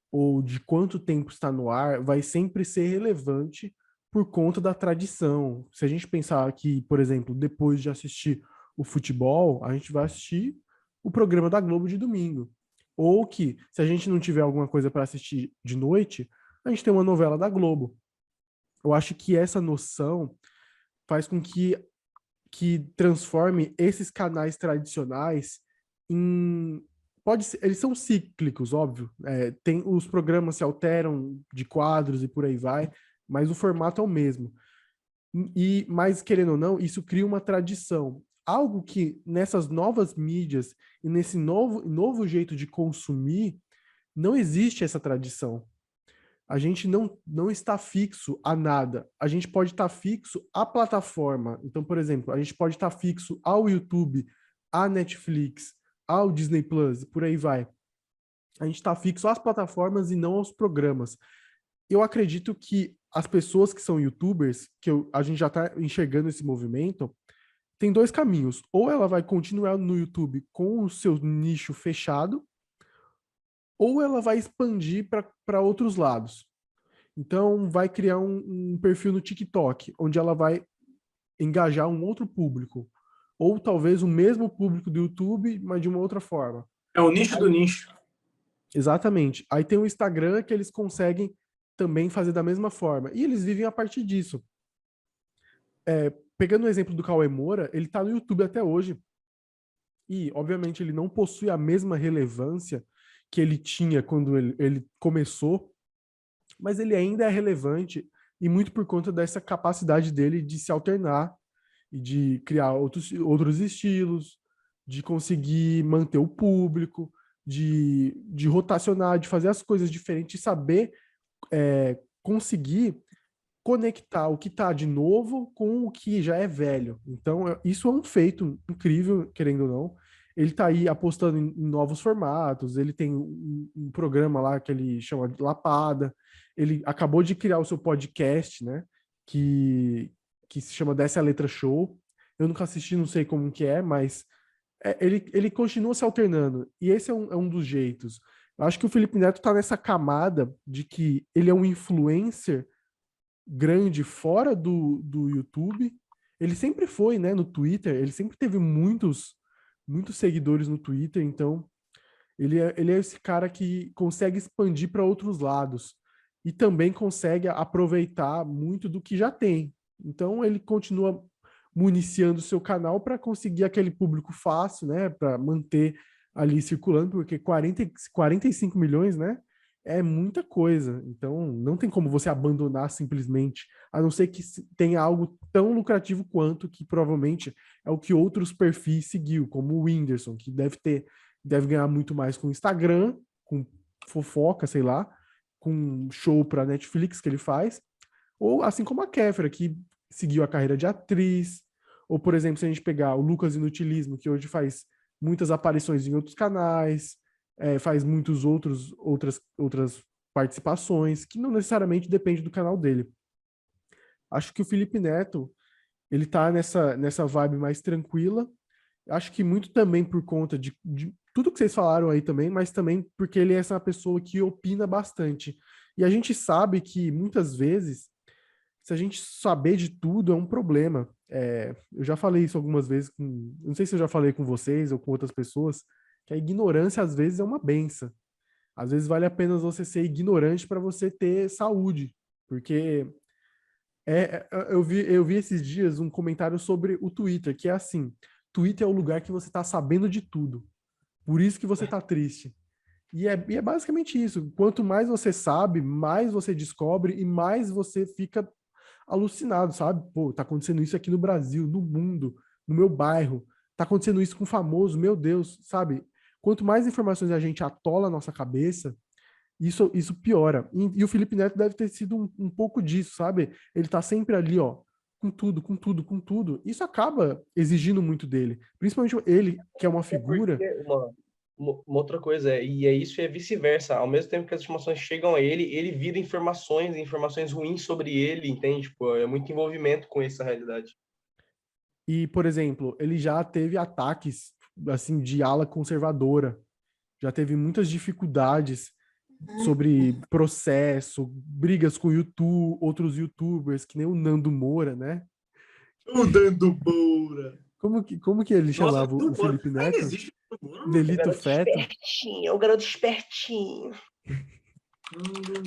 ou de quanto tempo está no ar, vai sempre ser relevante por conta da tradição. Se a gente pensar que, por exemplo, depois de assistir o futebol, a gente vai assistir o programa da Globo de domingo. Ou que, se a gente não tiver alguma coisa para assistir de noite, a gente tem uma novela da Globo. Eu acho que essa noção faz com que transforme esses canais tradicionais em. Pode ser, eles são cíclicos, óbvio. Tem, os programas se alteram de quadros e por aí vai, mas o formato é o mesmo. Mas, querendo ou não, isso cria uma tradição. Algo que nessas novas mídias e nesse novo jeito de consumir, não existe essa tradição. A gente não está fixo a nada. A gente pode estar fixo à plataforma. Então, por exemplo, a gente pode estar fixo ao YouTube, à Netflix, ao Disney Plus, por aí vai. A gente está fixo às plataformas e não aos programas. Eu acredito que as pessoas que são YouTubers, a gente já está enxergando esse movimento, tem dois caminhos. Ou ela vai continuar no YouTube com o seu nicho fechado, ou ela vai expandir para outros lados. Então, vai criar um perfil no TikTok, onde ela vai engajar um outro público. Ou talvez o mesmo público do YouTube, mas de uma outra forma.
É o nicho do nicho.
Exatamente. Aí tem o Instagram que eles conseguem também fazer da mesma forma. E eles vivem a partir disso. Pegando o exemplo do Cauê Moura, ele está no YouTube até hoje. E, obviamente, ele não possui a mesma relevância que ele tinha quando ele começou, mas ele ainda é relevante e muito por conta dessa capacidade dele de se alternar e de criar outros estilos, de conseguir manter o público, de rotacionar, de fazer as coisas diferentes e saber conseguir conectar o que está de novo com o que já é velho. Então, isso é um feito incrível, querendo ou não. Ele está aí apostando em novos formatos, ele tem um programa lá que ele chama de Lapada, ele acabou de criar o seu podcast, né, que se chama Desce a Letra Show. Eu nunca assisti, não sei como que é, mas ele continua se alternando, e esse é um dos jeitos. Eu acho que o Felipe Neto está nessa camada de que ele é um influencer grande fora do YouTube. Ele sempre foi, né, no Twitter, ele sempre teve muitos seguidores no Twitter, então ele é esse cara que consegue expandir para outros lados e também consegue aproveitar muito do que já tem. Então ele continua municiando o seu canal para conseguir aquele público fácil, né, para manter ali circulando, porque 45 milhões, né, é muita coisa. Então não tem como você abandonar simplesmente, a não ser que tenha algo tão lucrativo quanto, que provavelmente é o que outros perfis seguiu, como o Whindersson, que deve ganhar muito mais com Instagram, com fofoca, sei lá, com show para Netflix que ele faz, ou assim como a Kéfera, que seguiu a carreira de atriz, ou, por exemplo, se a gente pegar o Lucas Inutilismo, que hoje faz muitas aparições em outros canais, faz outras participações, que não necessariamente depende do canal dele. Acho que o Felipe Neto, ele tá nessa vibe mais tranquila. Acho que muito também por conta de tudo que vocês falaram aí também, mas também porque ele é essa pessoa que opina bastante. E a gente sabe que muitas vezes, se a gente saber de tudo, é um problema. Eu já falei isso algumas vezes, não sei se eu já falei com vocês ou com outras pessoas, que a ignorância às vezes é uma benção. Às vezes vale a pena você ser ignorante para você ter saúde, porque eu vi esses dias um comentário sobre o Twitter, que é assim: Twitter é o lugar que você está sabendo de tudo. Por isso que você está triste. E é basicamente isso. Quanto mais você sabe, mais você descobre e mais você fica alucinado, sabe? Pô, tá acontecendo isso aqui no Brasil, no mundo, no meu bairro. Tá acontecendo isso com famoso, meu Deus, sabe? Quanto mais informações a gente atola a nossa cabeça, isso piora. E o Felipe Neto deve ter sido um pouco disso, sabe? Ele tá sempre ali, ó, com tudo, com tudo, com tudo. Isso acaba exigindo muito dele. Principalmente ele, que é uma figura.
Uma outra coisa, e é isso e é vice-versa. Ao mesmo tempo que as informações chegam a ele vira informações ruins sobre ele, entende? Tipo, é muito envolvimento com essa realidade.
E, por exemplo, ele já teve ataques, assim, de ala conservadora. Já teve muitas dificuldades sobre processo, brigas com outros youtubers, que nem o Nando Moura, né?
O Nando Moura.
Como que ele chamava o Felipe Neto?
Existe o Moura,
Nelito Feto?
É o garoto espertinho.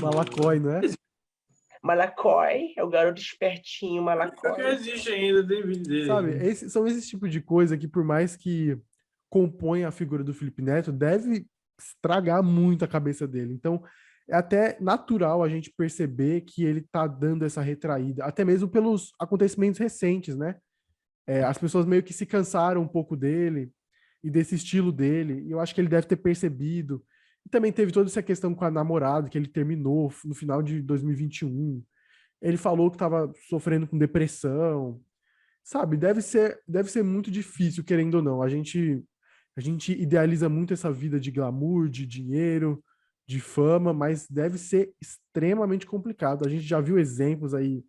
Malacói, não é?
Malacói, é o garoto espertinho, Malacói.
Que existe ainda, tem vídeo dele.
Sabe, são esse tipo de coisa que, por mais que compõe a figura do Felipe Neto, deve estragar muito a cabeça dele. Então, é até natural a gente perceber que ele tá dando essa retraída, até mesmo pelos acontecimentos recentes, né? As pessoas meio que se cansaram um pouco dele e desse estilo dele, e eu acho que ele deve ter percebido. E também teve toda essa questão com a namorada, que ele terminou no final de 2021. Ele falou que estava sofrendo com depressão. Sabe, deve ser muito difícil, querendo ou não. A gente idealiza muito essa vida de glamour, de dinheiro, de fama, mas deve ser extremamente complicado. A gente já viu exemplos aí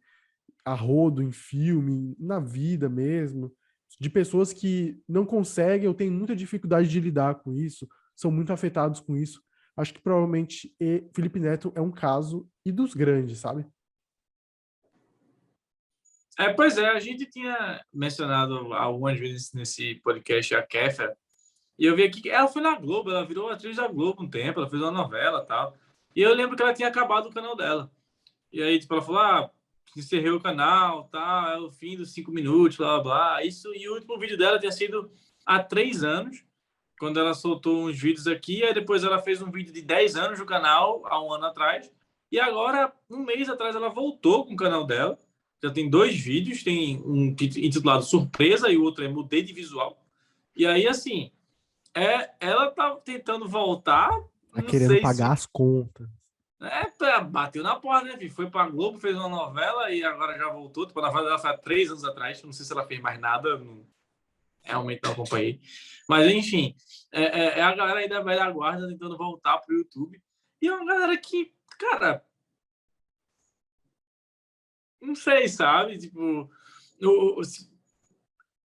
a rodo em filme, na vida mesmo, de pessoas que não conseguem ou têm muita dificuldade de lidar com isso, são muito afetados com isso. Acho que provavelmente Felipe Neto é um caso e dos grandes, sabe?
Pois é, a gente tinha mencionado algumas vezes nesse podcast a Kéfera, e eu vi aqui que ela foi na Globo, ela virou atriz da Globo um tempo, ela fez uma novela e tal. E eu lembro que ela tinha acabado o canal dela. E aí, tipo, ela falou, encerrei o canal, tá, é o fim dos 5 minutos, blá, blá, blá. Isso, e o último vídeo dela tinha sido há 3 anos, quando ela soltou uns vídeos aqui, aí depois ela fez um vídeo de 10 anos no canal, há um ano atrás, e agora, um mês atrás, ela voltou com o canal dela. Já tem 2 vídeos, tem um intitulado Surpresa e o outro é Mudei de Visual. E aí, assim, ela tá tentando voltar,
Tá
não
querendo
sei
pagar as contas.
bateu na porta, né, filho? Foi pra Globo, fez uma novela e agora já voltou. Tipo, a novela dela foi há 3 anos atrás, não sei se ela fez mais nada, realmente não acompanhei. Mas, enfim, é a galera aí da velha guarda tentando voltar pro YouTube. E é uma galera que, cara, não sei, sabe? Tipo,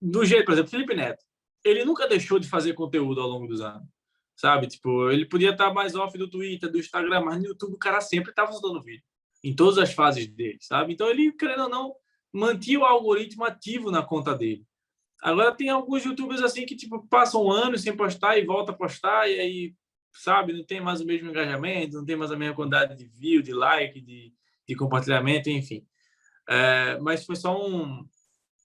do jeito, por exemplo, Felipe Neto, ele nunca deixou de fazer conteúdo ao longo dos anos, sabe? Tipo, ele podia estar mais off do Twitter, do Instagram, mas no YouTube o cara sempre estava soltando vídeo, em todas as fases dele, sabe? Então ele, querendo ou não, mantinha o algoritmo ativo na conta dele. Agora tem alguns YouTubers assim que, tipo, passam anos sem postar e volta a postar e aí, sabe, não tem mais o mesmo engajamento, não tem mais a mesma quantidade de view, de like, de compartilhamento, enfim. Mas foi só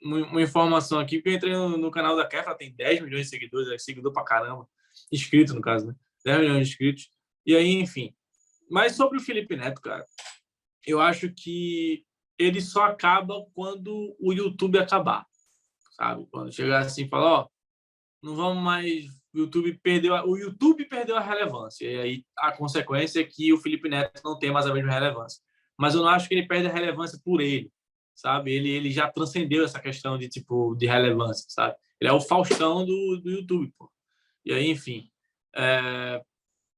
uma informação aqui, porque eu entrei no canal da Kéfera, tem 10 milhões de seguidores, é seguidor pra caramba, inscrito no caso, né? 10 milhões de inscritos. E aí, enfim. Mas sobre o Felipe Neto, cara, eu acho que ele só acaba quando o YouTube acabar, sabe? Quando chegar assim e falar, não vamos mais o YouTube perdeu a relevância. E aí a consequência é que o Felipe Neto não tem mais a mesma relevância. Mas eu não acho que ele perde a relevância por ele, sabe? Ele já transcendeu essa questão de tipo de relevância, sabe? Ele é o Faustão do YouTube, pô. E aí, enfim,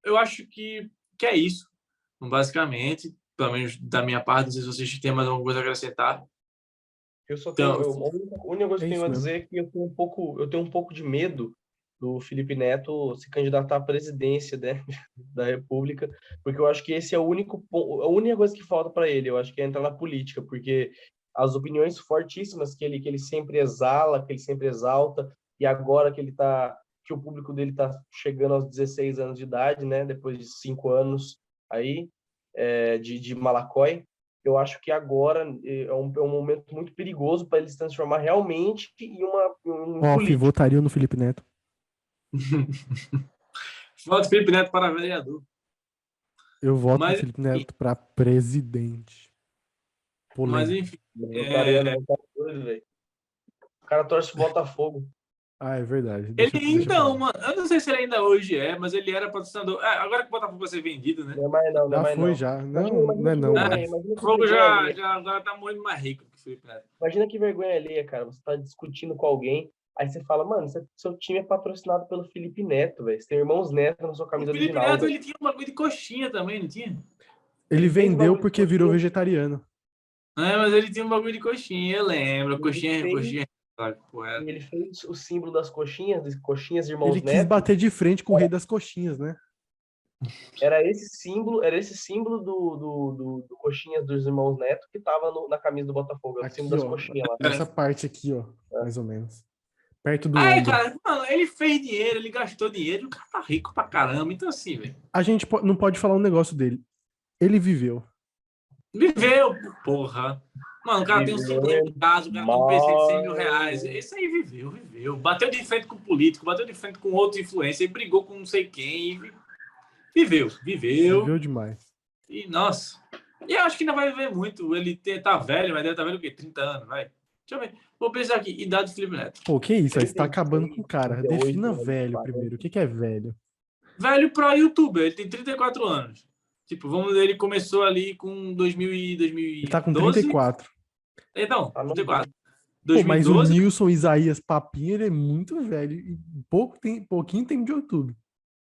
eu acho que é isso, basicamente, pelo menos da minha parte. Não sei se vocês têm mais alguma coisa a acrescentar.
Eu só tenho,
Então,
a única coisa que
É
eu tenho
isso
a
mesmo.
dizer é que eu tenho um pouco de medo do Felipe Neto se candidatar à presidência, né, da República, porque eu acho que esse é o único a única coisa que falta para ele. Eu acho que é entrar na política, porque as opiniões fortíssimas que ele sempre exala, que ele sempre exalta, e agora que o público dele está chegando aos 16 anos de idade, né, depois de 5 anos aí de Malacói. Eu acho que agora é um momento muito perigoso para ele se transformar realmente em um
Off,
político.
votariam no Felipe Neto.
voto Felipe Neto para vereador.
Eu voto no
Mas,
Felipe Neto para presidente.
mas
Polêmico.
enfim.
Não tá doido, velho. O cara torce o Botafogo.
Ah, é verdade.
Ele,
Deixa pra
então,
lá.
mano, eu não sei se ele ainda hoje mas ele era patrocinador. Agora que o Botafogo vai ser vendido, né?
Não é mais não, não é
Já
mais
foi,
não.
já. Não, não é não, mano.
Imagina
O
que
Fogo
vergonha
já,
alheia.
já agora tá muito mais rico que o Felipe Neto.
Imagina que vergonha alheia, cara. Você tá discutindo com alguém, aí você fala, mano, seu time é patrocinado pelo Felipe Neto, velho. Você tem irmãos Neto na sua
O
camisa
Felipe
original,
Neto,
velho.
ele tinha um bagulho de coxinha também, não tinha?
Ele
Fez o
vendeu
bagulho de
porque virou
coxinha,
vegetariano.
Mas ele tinha um bagulho de coxinha, eu lembro.
ele
Coxinha,
fez,
coxinha. Sabe, pô,
ele fez o símbolo das coxinhas de
Ele
irmãos
quis
Neto.
bater de frente com o rei das coxinhas, né?
Era esse símbolo do Coxinhas dos Irmãos Neto que tava na camisa do Botafogo. É o símbolo
Aqui,
das
ó.
coxinhas lá.
Nessa parte aqui, ó. Mais ou menos. Perto do
Aí,
ombro.
cara, mano, ele fez dinheiro, ele gastou dinheiro, o cara tá rico pra caramba. Então, assim, velho.
A gente não pode falar um negócio dele. Ele viveu.
Viveu, porra. Mano, o cara tem um sobrinho
Viveu
em casa, o cara tem um PC de 100 mil reais. Esse aí viveu. Bateu de frente com o político, bateu de frente com outro influencer, brigou com não sei quem. Viveu.
Viveu demais.
E, nossa. E eu acho que ainda vai viver muito. Ele tá velho, mas deve estar velho o quê? 30 anos, vai. Deixa eu ver. Vou pensar aqui. Idade do Felipe Neto.
Pô, que isso? Aí você tá
36,
acabando com o cara.
38
Defina
anos,
velho
40.
primeiro. O que é velho?
Velho pra youtuber. Ele tem 34 anos. Tipo, vamos dizer, ele começou ali com 2000 e
Ele tá com
2012.
34.
Então,
Tá
34.
Pô, mas o
2012.
Nilson Isaías Papinho, ele é muito velho. E pouquinho tempo de YouTube.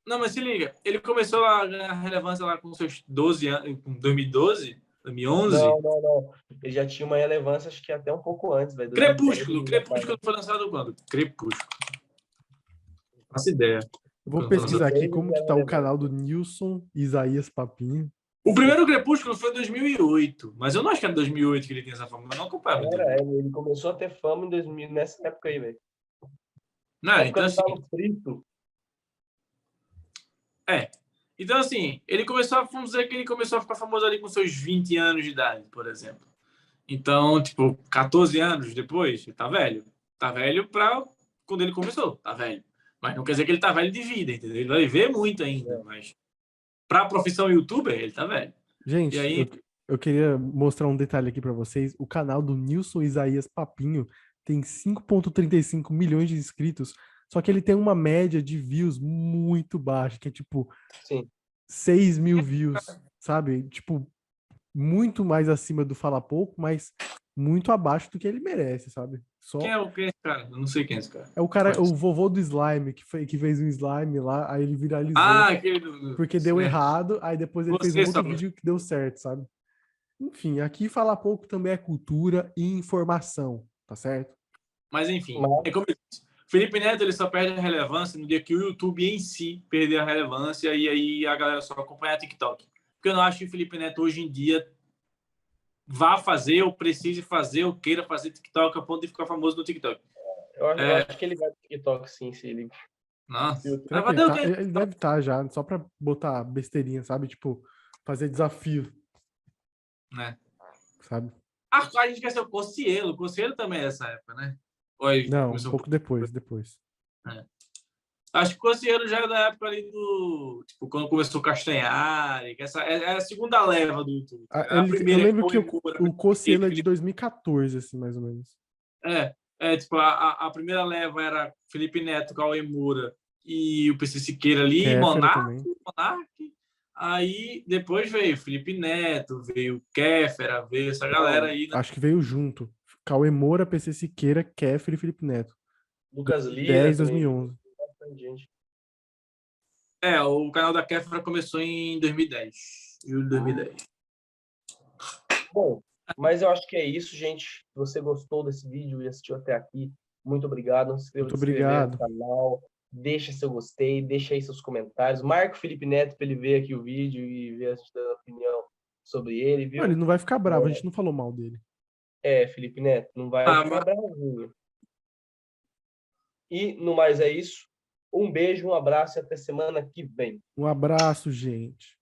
Não, mas se liga. Ele começou a ganhar relevância lá com seus 12 anos, com 2012, 2011.
Não. Ele já tinha uma relevância, acho que até um pouco antes, velho.
Crepúsculo.
2010,
Crepúsculo foi lançado quando? Crepúsculo. Não faço ideia.
Vou
Quando foi lançado.
pesquisar aqui
2010
como
ele
que
era
tá o
relevante.
canal do Nilson Isaías Papinho.
O primeiro Crepúsculo foi em 2008, mas eu não acho que era em 2008 que ele tinha essa fama. Eu não acompanhava.
Ele começou a ter fama em 2000, nessa época aí, velho.
Não,
Na época
então
do
assim,
Galo Frito.
então assim, vamos dizer que ele começou a ficar famoso ali com seus 20 anos de idade, por exemplo. Então, tipo, 14 anos depois, ele tá velho. Tá velho pra quando ele começou, tá velho. Mas não quer dizer que ele tá velho de vida, entendeu? Ele vai viver muito ainda, mas pra profissão youtuber, ele tá velho.
Gente,
E aí,
eu queria mostrar um detalhe aqui pra vocês. O canal do Nilson Isaías Papinho tem 5,35 milhões de inscritos, só que ele tem uma média de views muito baixa, que é tipo
Sim.
6 mil views, sabe? Tipo, muito mais acima do Fala Pouco, mas muito abaixo do que ele merece, sabe?
quem é esse cara? Eu não sei quem é esse cara.
É o cara, o vovô do slime, que fez um slime lá, aí ele viralizou.
Aquele
porque deu errado, aí depois ele fez um outro vídeo que deu certo, sabe? Enfim, aqui Fala Pouco também é cultura e informação, tá certo?
Mas enfim, é como eu disse. Felipe Neto ele só perde a relevância no dia que o YouTube em si perder a relevância e aí a galera só acompanha a TikTok. Porque eu não acho que o Felipe Neto hoje em dia vá fazer, ou precise fazer, ou queira fazer TikTok a ponto de ficar famoso no TikTok.
Eu acho que ele vai pro TikTok, sim, se ele...
Nossa.
Ele deve estar já, só pra botar besteirinha, sabe? Tipo, fazer desafio.
Né?
Sabe?
A gente esqueceu o Cossielo. O Cossielo também é dessa época, né?
Não, um pouco depois.
Acho que o Cossielo já é da época ali do... Tipo, quando começou o Castanhari, que essa é a segunda leva do YouTube.
Eu lembro que o Cossielo é de 2014, assim, mais ou menos.
Tipo, a primeira leva era Felipe Neto, Cauê Moura e o PC Siqueira ali,
Kéfera
Monark.
também.
Aí depois veio Felipe Neto, veio Kéfera, veio essa galera aí, né?
Acho que veio junto. Cauê Moura, PC Siqueira, Kéfera e Felipe Neto.
Lucas Lira
2010,
também.
2011.
Bastante gente.
O canal da Kéfera começou em 2010, julho de 2010.
Bom, mas eu acho que é isso, gente. Se você gostou desse vídeo e assistiu até aqui, muito obrigado. Não se esqueça
Muito
de se inscrever no
obrigado.
canal. Deixa seu gostei, deixa aí seus comentários. Marca o Felipe Neto para ele ver aqui o vídeo e ver a sua opinião sobre ele,
Não, ele
viu?
não vai ficar bravo, a gente não falou mal dele.
Felipe Neto, não vai
Ah,
ficar bravozinho. E no mais é isso. Um beijo, um abraço e até semana que vem.
Um abraço, gente.